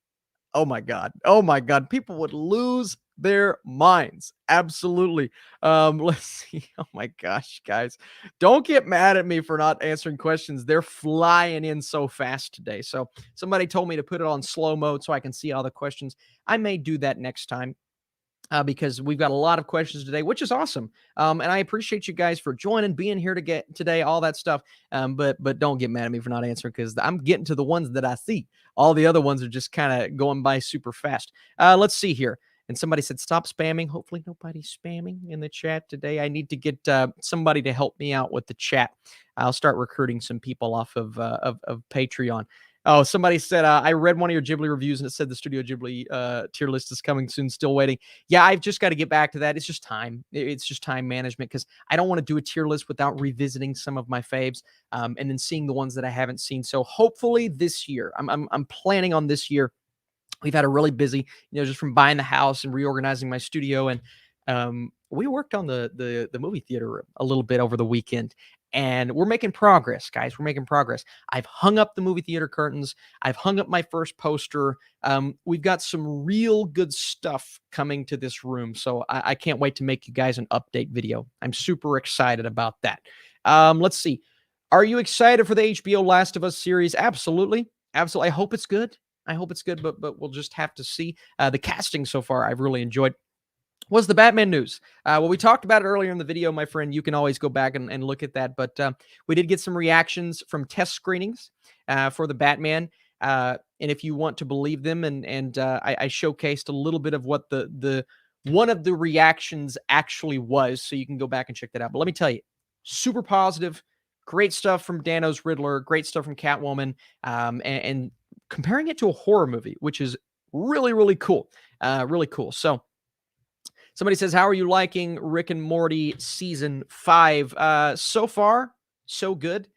oh my God. Oh my God. People would lose their minds. Absolutely. Let's see. Oh my gosh, guys. Don't get mad at me for not answering questions. They're flying in so fast today. So somebody told me to put it on slow mode so I can see all the questions. I may do that next time. Because we've got a lot of questions today, which is awesome. And I appreciate you guys for joining, being here to get today, all that stuff. But don't get mad at me for not answering because I'm getting to the ones that I see. All the other ones are just kind of going by super fast. Let's see here. And somebody said, stop spamming. Hopefully nobody's spamming in the chat today. I need to get somebody to help me out with the chat. I'll start recruiting some people off of Patreon. Oh, somebody said, I read one of your Ghibli reviews and it said the Studio Ghibli tier list is coming soon. Still waiting. Yeah, I've just got to get back to that. It's just time. It's just time management because I don't want to do a tier list without revisiting some of my faves and then seeing the ones that I haven't seen. So hopefully this year, I'm planning on this year. We've had a really busy, just from buying the house and reorganizing my studio. And we worked on the movie theater a little bit over the weekend. And we're making progress, guys. We're making progress. I've hung up the movie theater curtains. I've hung up my first poster. We've got some real good stuff coming to this room. So I can't wait to make you guys an update video. I'm super excited about that. Let's see. Are you excited for the HBO Last of Us series? Absolutely. Absolutely. I hope it's good. But we'll just have to see. The casting so far, I've really enjoyed. Was the Batman news. Well, we talked about it earlier in the video, my friend. You can always go back and look at that. But we did get some reactions from test screenings for the Batman. And if you want to believe them, and I showcased a little bit of what the one of the reactions actually was. So you can go back and check that out. But let me tell you, super positive. Great stuff from Dano's Riddler. Great stuff from Catwoman. And comparing it to a horror movie, which is really, really cool. Really cool. So somebody says, how are you liking Rick and Morty season 5? So far, so good.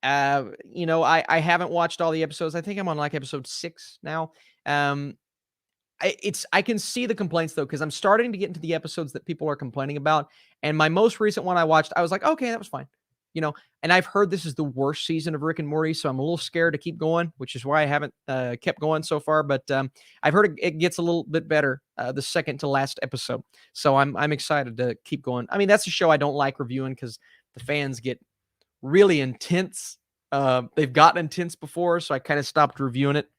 I haven't watched all the episodes. I think I'm on like episode 6 now. Um, I can see the complaints though, because I'm starting to get into the episodes that people are complaining about. And my most recent one I watched, I was like, okay, that was fine. You know, and I've heard this is the worst season of Rick and Morty, so I'm a little scared to keep going, which is why I haven't kept going so far. But I've heard it gets a little bit better the second to last episode, so I'm excited to keep going. I mean, that's a show I don't like reviewing because the fans get really intense. They've gotten intense before, so I kind of stopped reviewing it.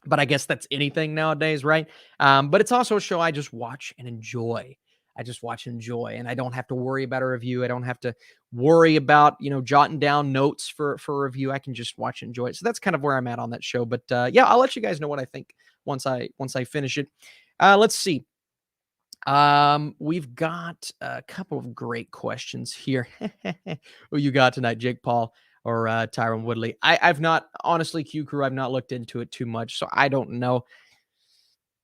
But I guess that's anything nowadays, right? But it's also a show I just watch and enjoy. I just watch and enjoy, and I don't have to worry about a review. I don't have to worry about jotting down notes for a review. I can just watch and enjoy it. So that's kind of where I'm at on that show. But yeah, I'll let you guys know what I think once I finish it. Let's see. We've got a couple of great questions here. Who you got tonight, Jake Paul or Tyron Woodley? I've not honestly, Q Crew. I've not looked into it too much, so I don't know.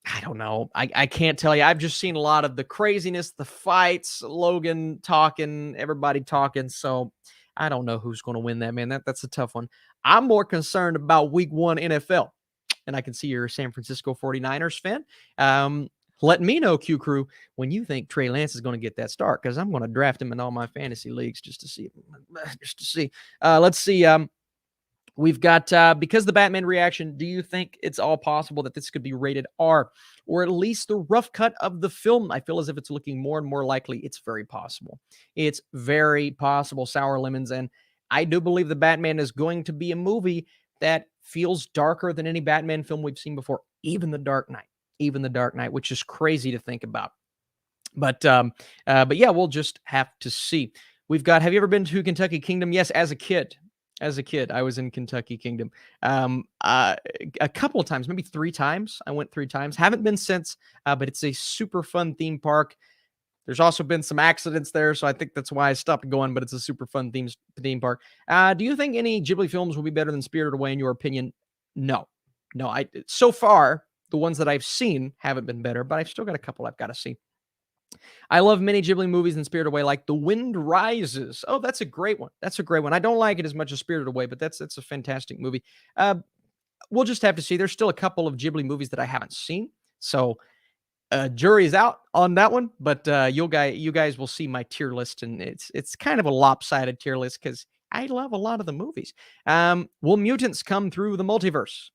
I don't know. I can't tell you. I've just seen a lot of the craziness, the fights, Logan talking, everybody talking. So I don't know who's going to win that, man. That's a tough one. I'm more concerned about week 1 NFL. And I can see you're a San Francisco 49ers fan. Let me know, Q Crew, when you think Trey Lance is going to get that start, because I'm going to draft him in all my fantasy leagues just to see. Just to see. Let's see. We've got, because the Batman reaction, do you think it's all possible that this could be rated R, or at least the rough cut of the film? I feel as if it's looking more and more likely. It's very possible. It's very possible, Sour Lemons. And I do believe the Batman is going to be a movie that feels darker than any Batman film we've seen before, even The Dark Knight. Even The Dark Knight, which is crazy to think about. But yeah, we'll just have to see. We've got, have you ever been to Kentucky Kingdom? Yes, as a kid. As a kid, I was in Kentucky Kingdom a couple of times, maybe 3 times. I went 3 times. Haven't been since, but it's a super fun theme park. There's also been some accidents there, so I think that's why I stopped going, but it's a super fun theme park. Do you think any Ghibli films will be better than Spirited Away, in your opinion? No. No, so far, the ones that I've seen haven't been better, but I've still got a couple I've got to see. I love many Ghibli movies in Spirited Away, like The Wind Rises. Oh, that's a great one. That's a great one. I don't like it as much as Spirited Away, but that's a fantastic movie. We'll just have to see. There's still a couple of Ghibli movies that I haven't seen, so jury's out on that one. But you guys will see my tier list, and it's kind of a lopsided tier list because I love a lot of the movies. Will mutants come through the multiverse,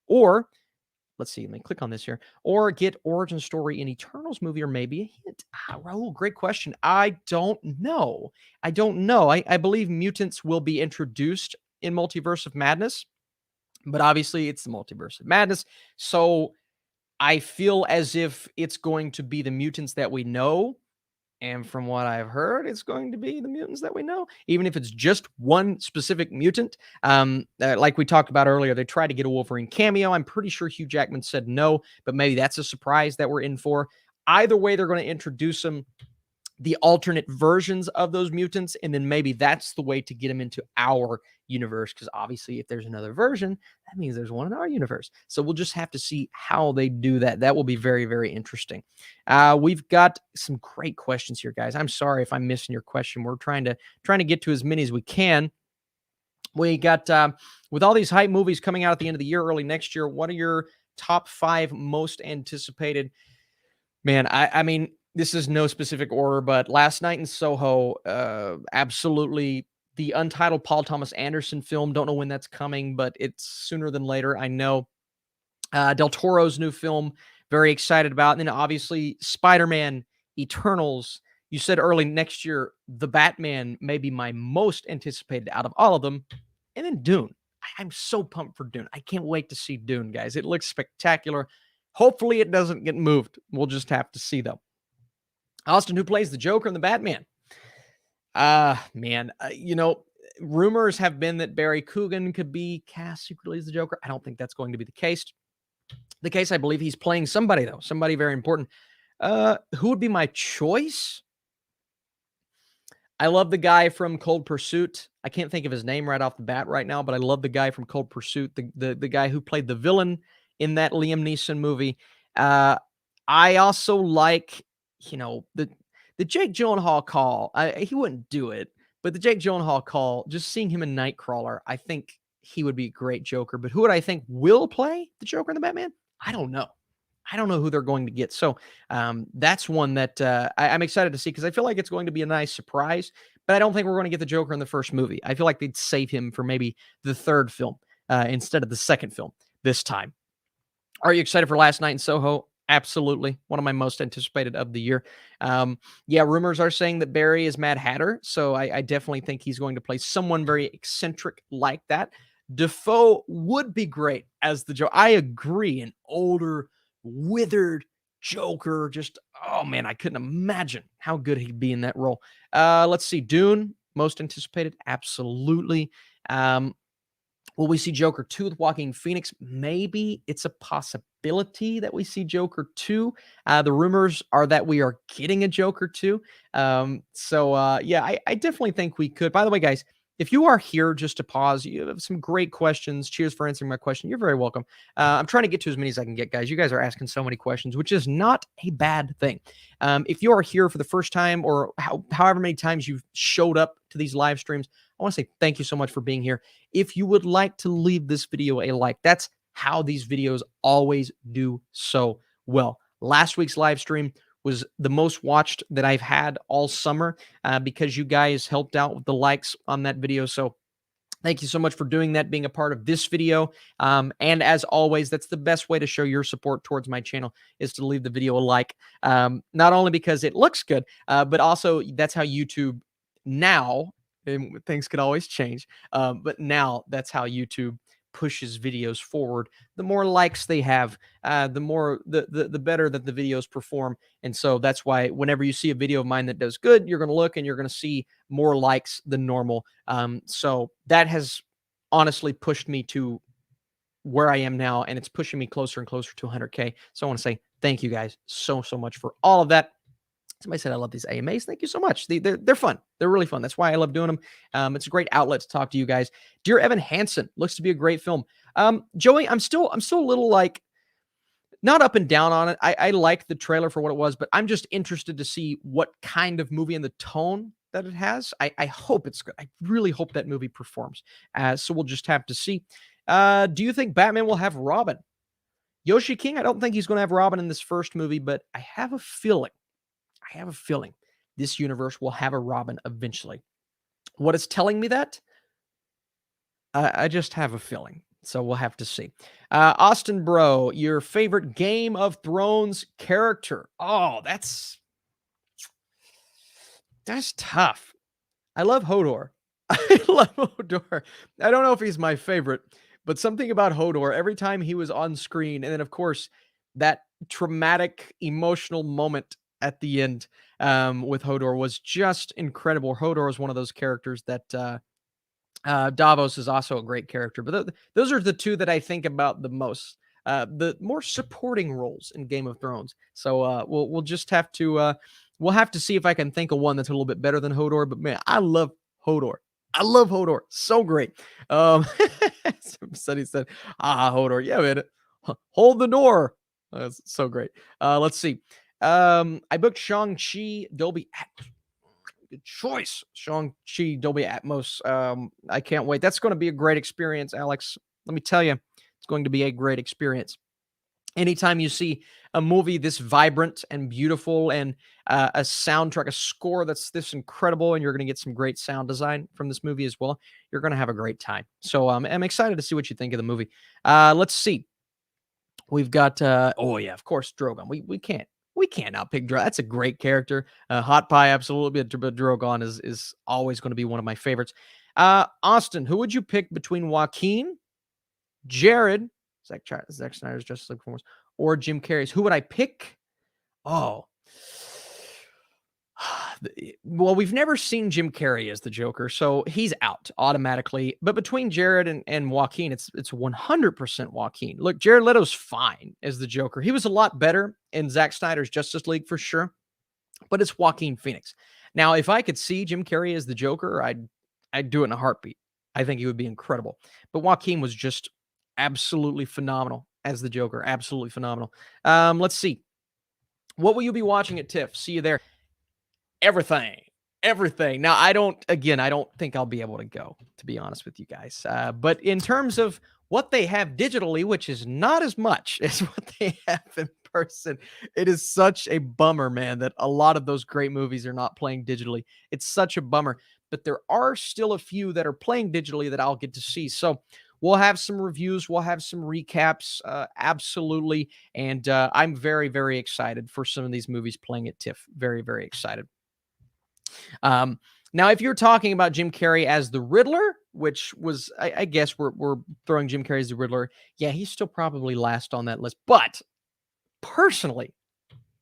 or let's see, let me click on this here, or get origin story in Eternals movie, or maybe a hint? Raul, great question. I don't know. I believe mutants will be introduced in Multiverse of Madness, but obviously it's the Multiverse of Madness. So I feel as if it's going to be the mutants that we know. And from what I've heard, it's going to be the mutants that we know, even if it's just one specific mutant. Like we talked about earlier, they tried to get a Wolverine cameo. I'm pretty sure Hugh Jackman said no, but maybe that's a surprise that we're in for. Either way, they're going to introduce the alternate versions of those mutants, and then maybe that's the way to get them into our universe, because obviously if there's another version, that means there's one in our universe. So we'll just have to see how they do that. That will be very, very interesting. We've got some great questions here, guys. I'm sorry if I'm missing your question. We're trying to get to as many as we can. We got, with all these hype movies coming out at the end of the year, early next year, what are your top 5 most anticipated? Man, I mean, this is no specific order, but Last Night in Soho, absolutely. The untitled Paul Thomas Anderson film, don't know when that's coming, but it's sooner than later, I know. Del Toro's new film, very excited about. And then obviously Spider-Man, Eternals. You said early next year, The Batman may be my most anticipated out of all of them. And then Dune. I'm so pumped for Dune. I can't wait to see Dune, guys. It looks spectacular. Hopefully it doesn't get moved. We'll just have to see, though. Austin, who plays the Joker and the Batman? Man, rumors have been that Barry Coogan could be cast secretly as the Joker. I don't think that's going to be the case. I believe he's playing somebody, though. Somebody very important. Who would be my choice? I love the guy from Cold Pursuit. I can't think of his name right off the bat right now, but I love the guy from Cold Pursuit, the guy who played the villain in that Liam Neeson movie. I also like, the Jake Gyllenhaal call. He wouldn't do it, But the Jake Gyllenhaal call, just seeing him in Nightcrawler, I think he would be a great Joker. But who would I think will play the Joker in the Batman? I don't know. I don't know who they're going to get. So that's one that I'm excited to see because I feel like it's going to be a nice surprise. But I don't think we're going to get the Joker in the first movie. I feel like they'd save him for maybe the third film instead of the second film this time. Are you excited for Last Night in Soho? Absolutely. One of my most anticipated of the year. Yeah, rumors are saying that Barry is Mad Hatter. So I definitely think he's going to play someone very eccentric like that. Defoe would be great as the Joker. I agree. An older, withered Joker. Just, oh man, I couldn't imagine how good he'd be in that role. Let's see. Dune, most anticipated. Absolutely. Will we see Joker 2 with Joaquin Phoenix? Maybe it's a possibility that we see Joker 2. The rumors are that we are getting a Joker 2. Yeah, I definitely think we could. By the way, guys, if you are here just to pause, you have some great questions. Cheers for answering my question. You're very welcome. I'm trying to get to as many as I can get, guys. You guys are asking so many questions, which is not a bad thing. If you are here for the first time or however many times you've showed up to these live streams, I want to say thank you so much for being here. If you would like to leave this video a like, that's how these videos always do so well. Last week's live stream was the most watched that I've had all summer because you guys helped out with the likes on that video. So thank you so much for doing that, being a part of this video. And as always, that's the best way to show your support towards my channel is to leave the video a like. Not only because it looks good, but also that's how YouTube now, and things could always change, but now that's how YouTube pushes videos forward. The more likes they have, the better that the videos perform. And so that's why whenever you see a video of mine that does good, you're going to look and you're going to see more likes than normal. So that has honestly pushed me to where I am now, and it's pushing me closer and closer to 100K. So I want to say thank you guys so much for all of that. Somebody said I love these AMAs. Thank you so much. They're fun. They're really fun. That's why I love doing them. It's a great outlet to talk to you guys. Dear Evan Hansen, looks to be a great film. Joey, I'm still a little like not up and down on it. I like the trailer for what it was, but I'm just interested to see what kind of movie and the tone that it has. I hope it's good. I really hope that movie performs. So we'll just have to see. Do you think Batman will have Robin? Yoshi King, I don't think he's going to have Robin in this first movie, but I have a feeling this universe will have a Robin eventually. What is telling me that? I just have a feeling. So we'll have to see. Austin Bro, your favorite Game of Thrones character? Oh, that's tough. I love Hodor. I love Hodor. I don't know if he's my favorite, but something about Hodor, every time he was on screen, and then of course that traumatic emotional moment at the end with Hodor was just incredible. Hodor is one of those characters that Davos is also a great character, but those are the two that I think about the most. The more supporting roles in Game of Thrones. So we'll just have to we'll have to see if I can think of one that's a little bit better than Hodor. But man, I love Hodor. I love Hodor. So great. Somebody said, Hodor. Yeah, man. Hold the door. That's so great. Let's see. I booked Shang-Chi Dolby Atmos. Good choice. Shang-Chi Dolby Atmos. I can't wait. That's going to be a great experience, Alex. Let me tell you, it's going to be a great experience. Anytime you see a movie this vibrant and beautiful and a soundtrack, a score that's this incredible, and you're going to get some great sound design from this movie as well, you're going to have a great time. So I'm excited to see what you think of the movie. Let's see. We've got, oh yeah, of course, Drogon. We can't outpick Drogon. That's a great character. Hot Pie, absolutely. But Drogon is always going to be one of my favorites. Austin, who would you pick between Joaquin, Jared, Zack Snyder's Justice League Performance, or Jim Carrey's? Who would I pick? Oh. Well, we've never seen Jim Carrey as the Joker, so he's out automatically. But between Jared and Joaquin, it's 100% Joaquin. Look, Jared Leto's fine as the Joker. He was a lot better in Zack Snyder's Justice League for sure, but it's Joaquin Phoenix. Now, if I could see Jim Carrey as the Joker, I'd do it in a heartbeat. I think he would be incredible. But Joaquin was just absolutely phenomenal as the Joker. Absolutely phenomenal. Let's see. What will you be watching at TIFF? See you there. Everything. everything. Now, I don't think I'll be able to go, to be honest with you guys. But in terms of what they have digitally, which is not as much as what they have in person, it is such a bummer, man, that a lot of those great movies are not playing digitally. It's such a bummer. But there are still a few that are playing digitally that I'll get to see. So we'll have some reviews, we'll have some recaps, absolutely. And I'm very, very excited for some of these movies playing at TIFF. Very, very excited. Now, if you're talking about Jim Carrey as the Riddler, which was, I guess we're throwing Jim Carrey as the Riddler. Yeah, he's still probably last on that list. But personally,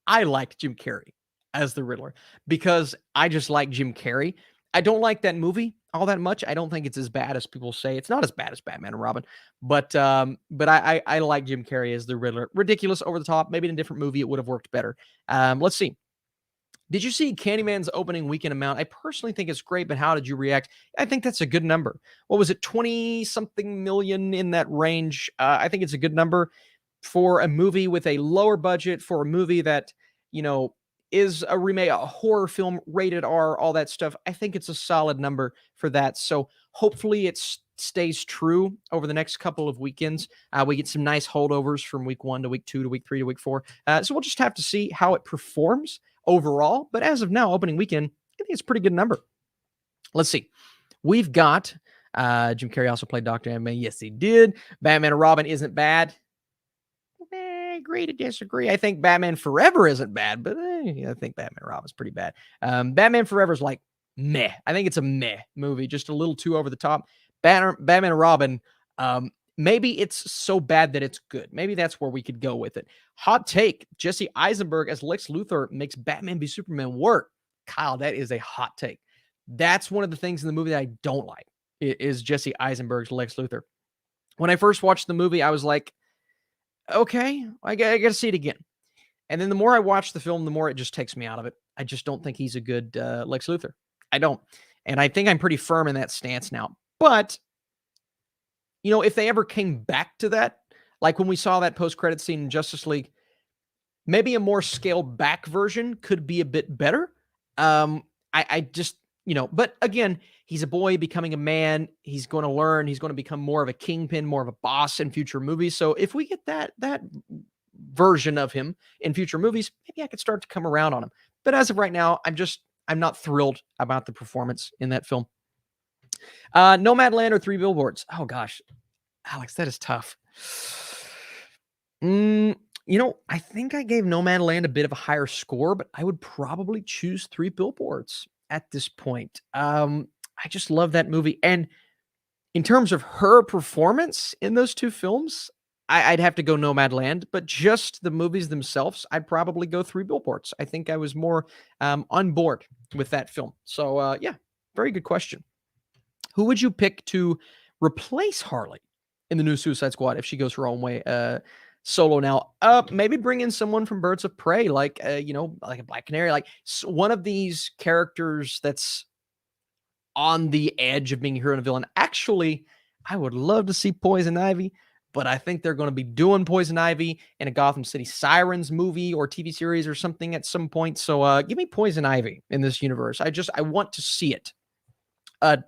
I like Jim Carrey as the Riddler because I just like Jim Carrey. I don't like that movie all that much. I don't think it's as bad as people say. It's not as bad as Batman and Robin, but I like Jim Carrey as the Riddler. Ridiculous, over the top. Maybe in a different movie it would have worked better. Let's see. Did you see Candyman's opening weekend amount? I personally think it's great, but how did you react? I think that's a good number. What was it, 20-something million, in that range? I think it's a good number for a movie with a lower budget, for a movie that, is a remake, a horror film, rated R, all that stuff. I think it's a solid number for that. So hopefully it stays true over the next couple of weekends. We get some nice holdovers from week 1 to week 2 to week 3 to week 4. So we'll just have to see how it performs overall. But as of now, opening weekend, I think it's a pretty good number. Let's see. We've got Jim Carrey also played Dr. M. Yes, he did. Batman and Robin isn't bad. Agree to disagree. I think Batman Forever isn't bad, but I think Batman and Robin's pretty bad. Batman Forever is like meh. I think it's a meh movie, just a little too over the top. Batman and Robin, maybe it's so bad that it's good. Maybe that's where we could go with it. Hot take: Jesse Eisenberg as Lex Luthor makes Batman v Superman work. Kyle, that is a hot take. That's one of the things in the movie that I don't like, is Jesse Eisenberg's Lex Luthor. When I first watched the movie, I was like, okay, I got to see it again. And then the more I watch the film, the more it just takes me out of it. I just don't think he's a good Lex Luthor. I don't. And I think I'm pretty firm in that stance now. But, if they ever came back to that, like when we saw that post-credit scene in Justice League, maybe a more scaled back version could be a bit better. I just, but again, he's a boy becoming a man. He's going to learn. He's going to become more of a kingpin, more of a boss in future movies. So if we get that version of him in future movies, maybe I could start to come around on him. But as of right now, I'm not thrilled about the performance in that film. Nomadland or Three Billboards? Oh gosh, Alex, that is tough. I think I gave Nomadland a bit of a higher score, but I would probably choose Three Billboards at this point. I just love that movie. And in terms of her performance in those two films, I'd have to go Nomadland, but just the movies themselves, I'd probably go Three Billboards. I think I was more on board with that film. So, yeah, very good question. Who would you pick to replace Harley in the new Suicide Squad if she goes her own way solo now? Maybe bring in someone from Birds of Prey, like like a Black Canary, like one of these characters that's on the edge of being a hero and a villain. Actually, I would love to see Poison Ivy, but I think they're going to be doing Poison Ivy in a Gotham City Sirens movie or TV series or something at some point. So give me Poison Ivy in this universe. I want to see it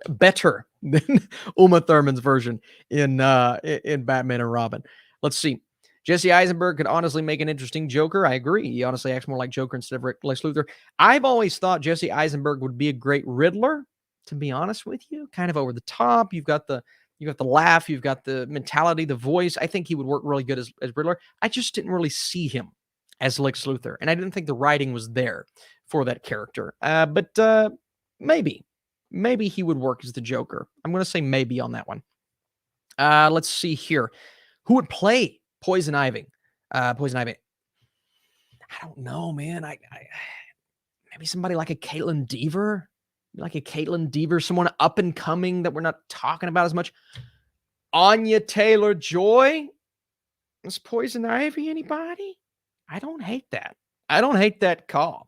better than Uma Thurman's version in Batman and Robin. Let's see. Jesse Eisenberg could honestly make an interesting Joker. I agree. He honestly acts more like Joker instead of Lex Luthor. I've always thought Jesse Eisenberg would be a great Riddler, to be honest with you. Kind of over the top. You've got the laugh. You've got the mentality, the voice. I think he would work really good as Riddler. I just didn't really see him as Lex Luthor, and I didn't think the writing was there for that character. But maybe he would work as the Joker. I'm going to say maybe on that one. Let's see here. Who would play Poison Ivy? Poison Ivy. I don't know, man. I maybe somebody like a Caitlin Dever. Someone up and coming that we're not talking about as much. Anya Taylor-Joy is Poison Ivy. Anybody? I don't hate that. I don't hate that call.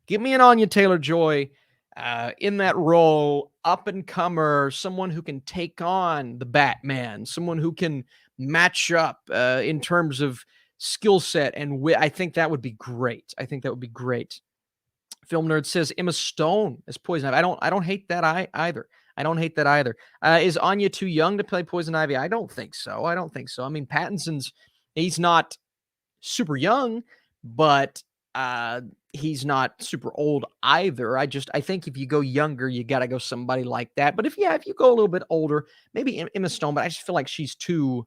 Give me an Anya Taylor-Joy in that role, up and comer, someone who can take on the Batman, someone who can match up in terms of skill set and I think that would be great. Film Nerd says Emma Stone as Poison Ivy. I don't hate that either. I don't hate that either. Is Anya too young to play Poison Ivy? I don't think so. I don't think so. I mean, he's not super young, but he's not super old either. I think if you go younger, you got to go somebody like that. But if you go a little bit older, maybe Emma Stone, but I just feel like she's too.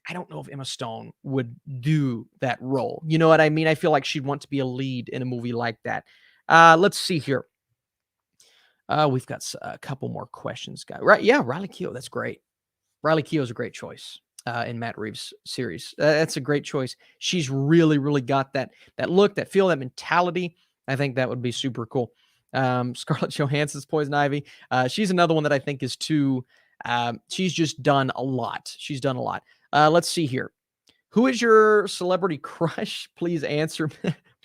I don't know if Emma Stone would do that role. You know what I mean? I feel like she'd want to be a lead in a movie like that. Let's see here. We've got a couple more questions, guys. Right? Yeah, Riley Keough. That's great. Riley Keough is a great choice in Matt Reeves' series. That's a great choice. She's really, really got that look, that feel, that mentality. I think that would be super cool. Scarlett Johansson's Poison Ivy. She's another one that I think is too. She's just done a lot. She's done a lot. Let's see here. Who is your celebrity crush? Please answer.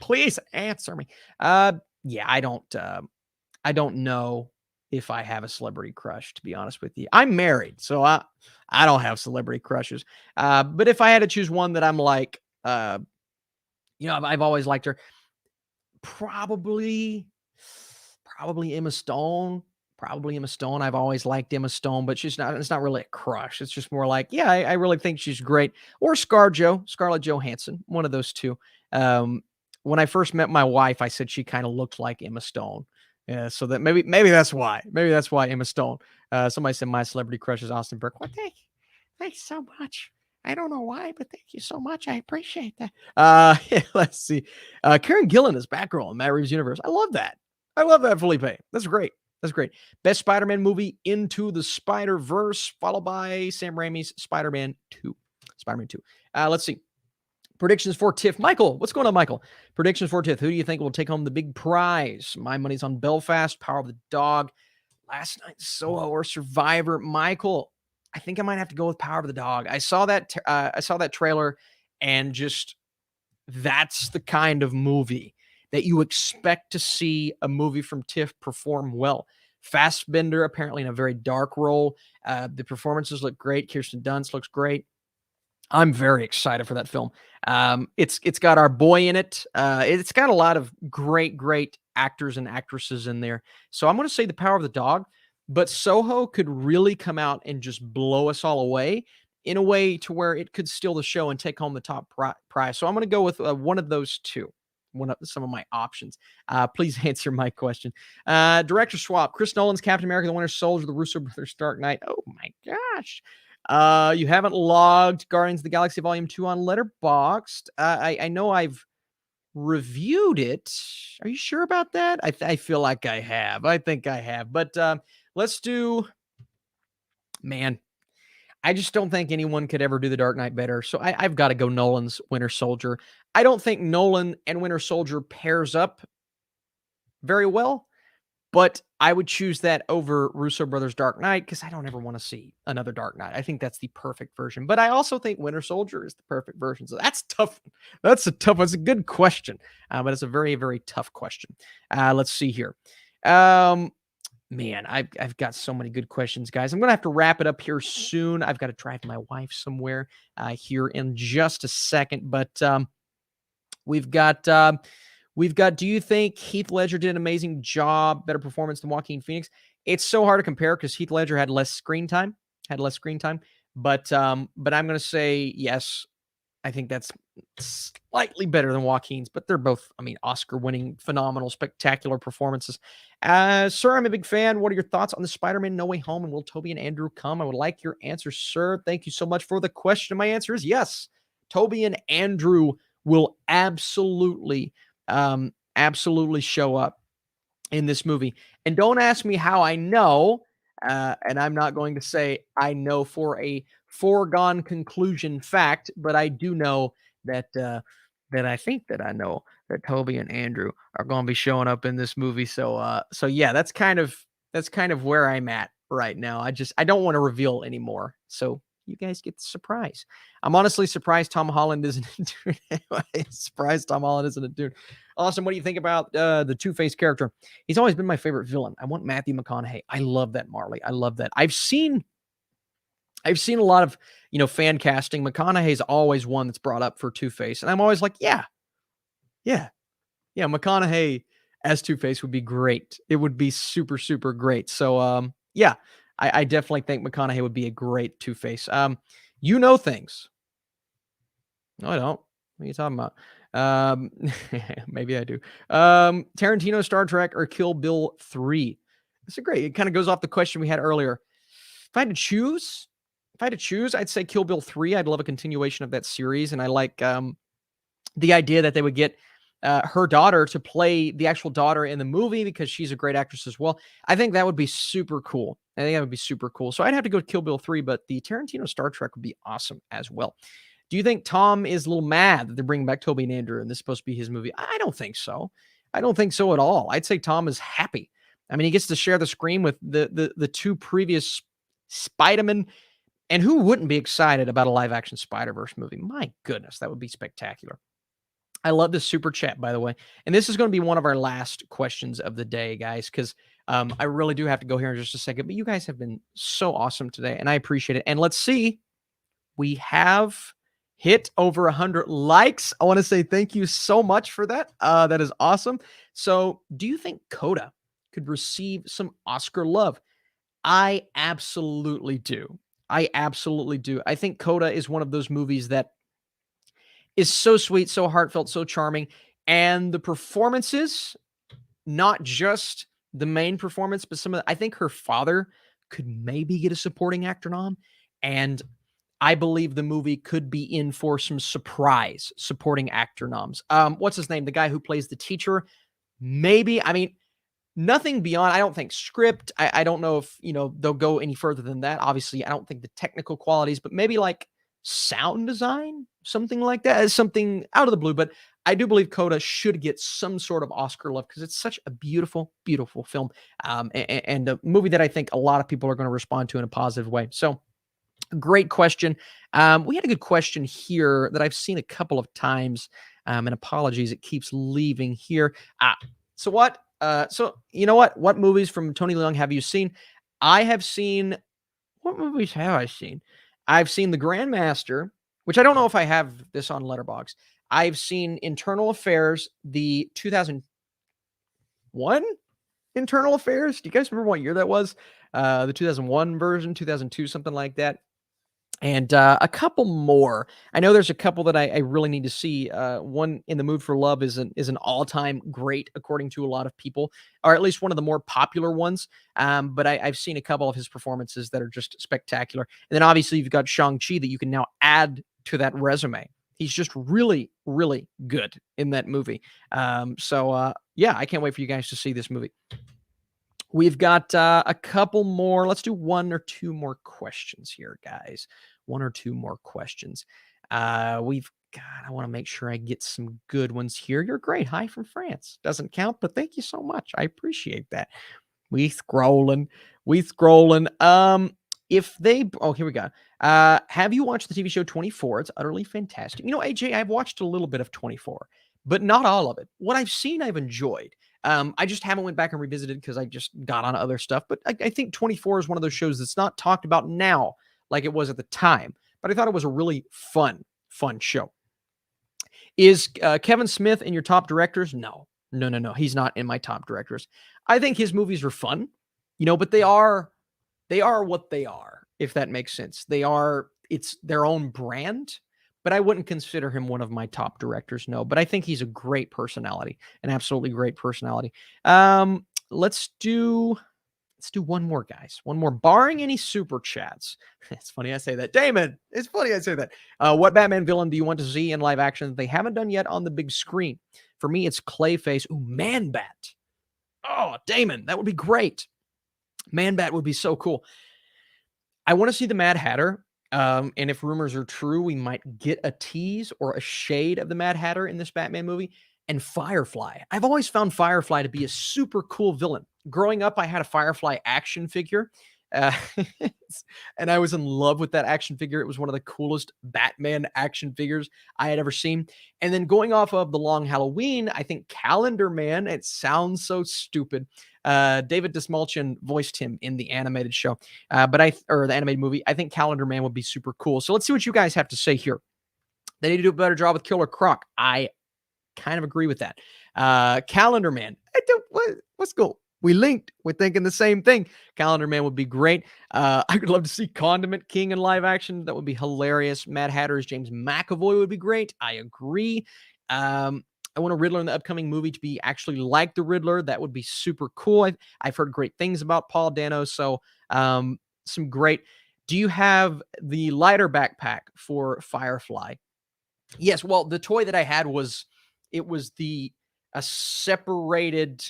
Please answer me. Yeah, I don't know if I have a celebrity crush, to be honest with you. I'm married, so I don't have celebrity crushes. But if I had to choose one that I'm like, I've always liked her, probably Emma Stone. Probably Emma Stone. I've always liked Emma Stone, but it's not really a crush. It's just more like, yeah, I really think she's great. Or Scarlett Johansson, one of those two. When I first met my wife, I said she kind of looked like Emma Stone. Yeah, so that maybe that's why. Maybe that's why Emma Stone. Somebody said my celebrity crush is Austin Burke. Well, thanks so much. I don't know why, but thank you so much. I appreciate that. Yeah, let's see. Karen Gillan is Batgirl in Matt Reeves' universe. I love that. Felipe. That's great. That's great. Best Spider-Man movie, Into the Spider-Verse, followed by Sam Raimi's Spider-Man 2. Let's see. Predictions for TIFF. Michael, what's going on, Michael? Predictions for TIFF. Who do you think will take home the big prize? My money's on Belfast, Power of the Dog, Last Night Solo, or Survivor. Michael, I think I might have to go with Power of the Dog. I saw that trailer, and just that's the kind of movie that you expect to see a movie from TIFF perform well. Fassbender apparently in a very dark role. The performances look great. Kirsten Dunst looks great. I'm very excited for that film. It's got our boy in it. It's got a lot of great actors and actresses in there. So I'm going to say The Power of the Dog, but Soho could really come out and just blow us all away in a way to where it could steal the show and take home the top prize. So I'm going to go with one of those two. Some of my options. Please answer my question. Director swap. Chris Nolan's Captain America, The Winter Soldier, The Russo Brothers, Dark Knight. Oh my gosh. You haven't logged Guardians of the Galaxy Volume 2 on Letterboxd. I know I've reviewed it. Are you sure about that? I feel like I have. I think I have. But let's do... Man, I just don't think anyone could ever do The Dark Knight better. So I've got to go Nolan's Winter Soldier. I don't think Nolan and Winter Soldier pairs up very well, but I would choose that over Russo Brothers' Dark Knight because I don't ever want to see another Dark Knight. I think that's the perfect version. But I also think Winter Soldier is the perfect version. So that's tough. That's a good question. But it's a very, very tough question. Let's see here. Man, I've got so many good questions, guys. I'm going to have to wrap it up here soon. I've got to drive my wife somewhere here in just a second. But we've got, do you think Heath Ledger did an amazing job, better performance than Joaquin Phoenix? It's so hard to compare because Heath Ledger had less screen time. But I'm going to say yes. I think that's slightly better than Joaquin's, but they're both, Oscar-winning, phenomenal, spectacular performances. Sir, I'm a big fan. What are your thoughts on the Spider-Man No Way Home, and will Tobey and Andrew come? I would like your answer, sir. Thank you so much for the question. My answer is yes. Tobey and Andrew will absolutely show up in this movie. And don't ask me how I know, and I'm not going to say I know for a foregone conclusion fact, but I do know that I think that I know that Tobey and Andrew are going to be showing up in this movie. So yeah, that's kind of where I'm at right now. I don't want to reveal anymore. So you guys get the surprise. I'm honestly surprised Tom Holland isn't a dude. Surprised Tom Holland isn't a dude. Austin, what do you think about the Two-Face character? He's always been my favorite villain. I want Matthew McConaughey. I love that, Marley. I love that. I've seen a lot of, fan casting. McConaughey's always one that's brought up for Two-Face. And I'm always like, yeah, McConaughey. as Two-Face would be great. It would be super, super great. So, yeah, I definitely think McConaughey would be a great Two-Face. You know things. No, I don't. What are you talking about? Um, maybe I do. Tarantino, Star Trek, or Kill Bill 3? This is great. It kind of goes off the question we had earlier. If I had to choose, I'd say Kill Bill 3. I'd love a continuation of that series, and I like the idea that they would get her daughter to play the actual daughter in the movie because she's a great actress as well. I think that would be super cool. I think that would be super cool. So I'd have to go with Kill Bill 3, but the Tarantino Star Trek would be awesome as well. Do you think Tom is a little mad that they're bringing back Toby and Andrew and this is supposed to be his movie? I don't think so. I don't think so at all. I'd say Tom is happy. I mean, he gets to share the screen with the two previous Spider-Man, and who wouldn't be excited about a live action Spider-Verse movie? My goodness, that would be spectacular. I love this super chat, by the way. And this is going to be one of our last questions of the day, guys, because I really do have to go here in just a second. But you guys have been so awesome today, and I appreciate it. And let's see, we have hit over 100 likes. I want to say thank you so much for that. That is awesome. So do you think Coda could receive some Oscar love? I absolutely do. I absolutely do. I think Coda is one of those movies that is so sweet, so heartfelt, so charming. And the performances, not just the main performance, but I think her father could maybe get a supporting actor nom. And I believe the movie could be in for some surprise supporting actor noms. What's his name? The guy who plays the teacher. Maybe. I mean, nothing beyond, I don't think script. I don't know if, they'll go any further than that. Obviously, I don't think the technical qualities, but maybe like sound design, something like that, is something out of the blue. But I do believe Coda should get some sort of Oscar love because it's such a beautiful, beautiful film, and a movie that I think a lot of people are going to respond to in a positive way. So, great question. We had a good question here that I've seen a couple of times, and apologies, it keeps leaving here. So what? So you know what? What movies from Tony Leung have you seen? I have seen. What movies have I seen? I've seen The Grandmaster, which I don't know if I have this on Letterboxd. I've seen Internal Affairs, the 2001 Internal Affairs. Do you guys remember what year that was? The 2001 version, 2002, something like that. And a couple more. I know there's a couple that I really need to see. One, In the Mood for Love, is an all-time great, according to a lot of people, or at least one of the more popular ones. But I've seen a couple of his performances that are just spectacular. And then obviously you've got Shang-Chi that you can now add to that resume. He's just really, really good in that movie. Yeah, I can't wait for you guys to see this movie. We've got a couple more. Let's do one or two more questions here, guys. One or two more questions. I want to make sure I get some good ones here. You're great. Hi from France. Doesn't count, but thank you so much. I appreciate that. We scrolling. Here we go. Have you watched the TV show 24? It's utterly fantastic. AJ, I've watched a little bit of 24, but not all of it. What I've seen, I've enjoyed. I just haven't went back and revisited because I just got on other stuff. But I think 24 is one of those shows that's not talked about now like it was at the time. But I thought it was a really fun show. Is Kevin Smith in your top directors? No. He's not in my top directors. I think his movies are fun, but they are what they are, if that makes sense. It's their own brand. But I wouldn't consider him one of my top directors, no. But I think he's a great personality, an absolutely great personality. Let's do one more, guys. One more, barring any super chats. It's funny I say that. Damon, it's funny I say that. What Batman villain do you want to see in live action that they haven't done yet on the big screen? For me, it's Clayface. Ooh, Man-Bat. Oh, Damon, that would be great. Man-Bat would be so cool. I want to see the Mad Hatter. And if rumors are true, we might get a tease or a shade of the Mad Hatter in this Batman movie. And Firefly. I've always found Firefly to be a super cool villain. Growing up, I had a Firefly action figure. And I was in love with that action figure. It was one of the coolest Batman action figures I had ever seen. And then going off of The Long Halloween, I think Calendar Man, it sounds so stupid. David Dastmalchian voiced him in the animated show, or the animated movie. I think Calendar Man would be super cool. So let's see what you guys have to say here. They need to do a better job with Killer Croc. I kind of agree with that. Calendar Man. What's cool? We linked. We're thinking the same thing. Calendar Man would be great. I would love to see Condiment King in live action. That would be hilarious. Mad Hatter's James McAvoy would be great. I agree. I want a Riddler in the upcoming movie to be actually like the Riddler. That would be super cool. I've heard great things about Paul Dano. So some great. Do you have the lighter backpack for Firefly? Yes, well, the toy that I had was it was the a separated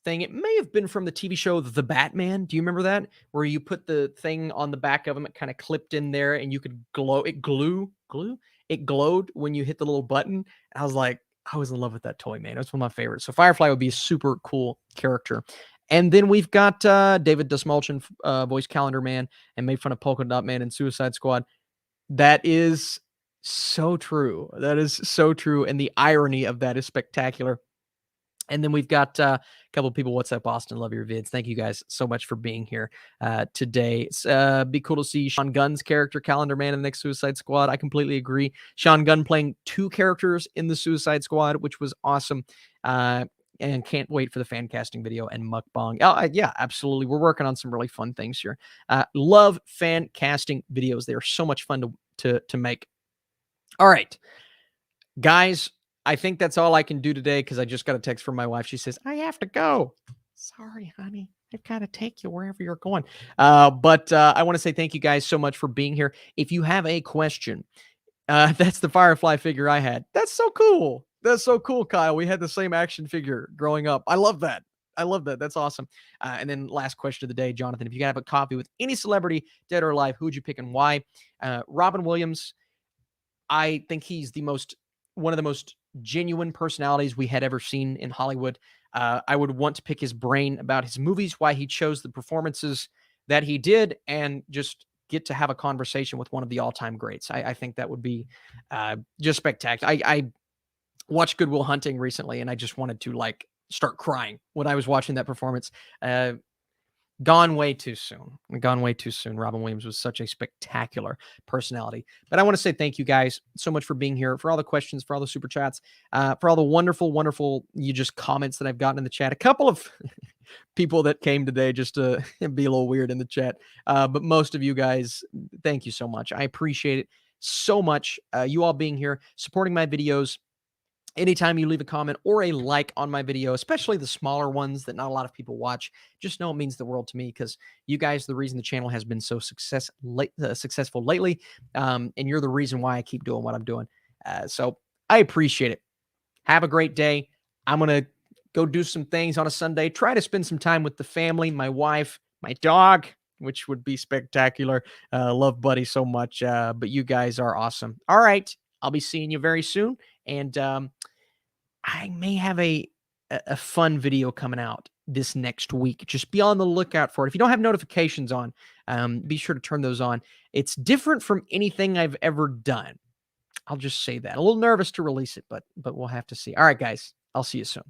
thing. It may have been from the TV show The Batman. Do you remember that? Where you put the thing on the back of him, it kind of clipped in there, and you could glue. It glowed when you hit the little button. I was like, I was in love with that toy, man. It's one of my favorites. So Firefly would be a super cool character. And then we've got David Dastmalchian, voice Calendar Man, and made fun of Polka Dot Man and Suicide Squad. That is so true. That is so true. And the irony of that is spectacular. And then we've got a couple of people. What's up, Boston? Love your vids. Thank you guys so much for being here today. It's be cool to see Sean Gunn's character, Calendar Man, in the next Suicide Squad. I completely agree. Sean Gunn playing two characters in the Suicide Squad, which was awesome. And can't wait for the fan casting video and mukbang. Yeah, absolutely. We're working on some really fun things here. Love fan casting videos. They are so much fun to make. All right, guys, I think that's all I can do today because I just got a text from my wife. She says, I have to go. Sorry, honey. I've got to take you wherever you're going. But I want to say thank you guys so much for being here. If you have a question, that's the Firefly figure I had. That's so cool. That's so cool, Kyle. We had the same action figure growing up. I love that. I love that. That's awesome. And then last question of the day, Jonathan, if you could have a coffee with any celebrity, dead or alive, who would you pick and why? Robin Williams. I think he's one of the most genuine personalities we had ever seen in Hollywood. I would want to pick his brain about his movies, why he chose the performances that he did, and just get to have a conversation with one of the all-time greats. I think that would be just spectacular. I watched Good Will Hunting recently, and I just wanted to start crying when I was watching that performance. Gone way too soon. Gone way too soon. Robin Williams was such a spectacular personality. But I want to say thank you guys so much for being here, for all the questions, for all the super chats, for all the wonderful, wonderful comments that I've gotten in the chat. A couple of people that came today just to be a little weird in the chat. But most of you guys, thank you so much. I appreciate it so much. You all being here, supporting my videos. Anytime you leave a comment or a like on my video, especially the smaller ones that not a lot of people watch, just know it means the world to me because you guys are the reason the channel has been so successful lately. And you're the reason why I keep doing what I'm doing. So I appreciate it. Have a great day. I'm going to go do some things on a Sunday. Try to spend some time with the family, my wife, my dog, which would be spectacular. Love Buddy so much. But you guys are awesome. All right. I'll be seeing you very soon. And I may have a fun video coming out this next week. Just be on the lookout for it. If you don't have notifications on, be sure to turn those on. It's different from anything I've ever done. I'll just say that. A little nervous to release it, but we'll have to see. All right, guys. I'll see you soon.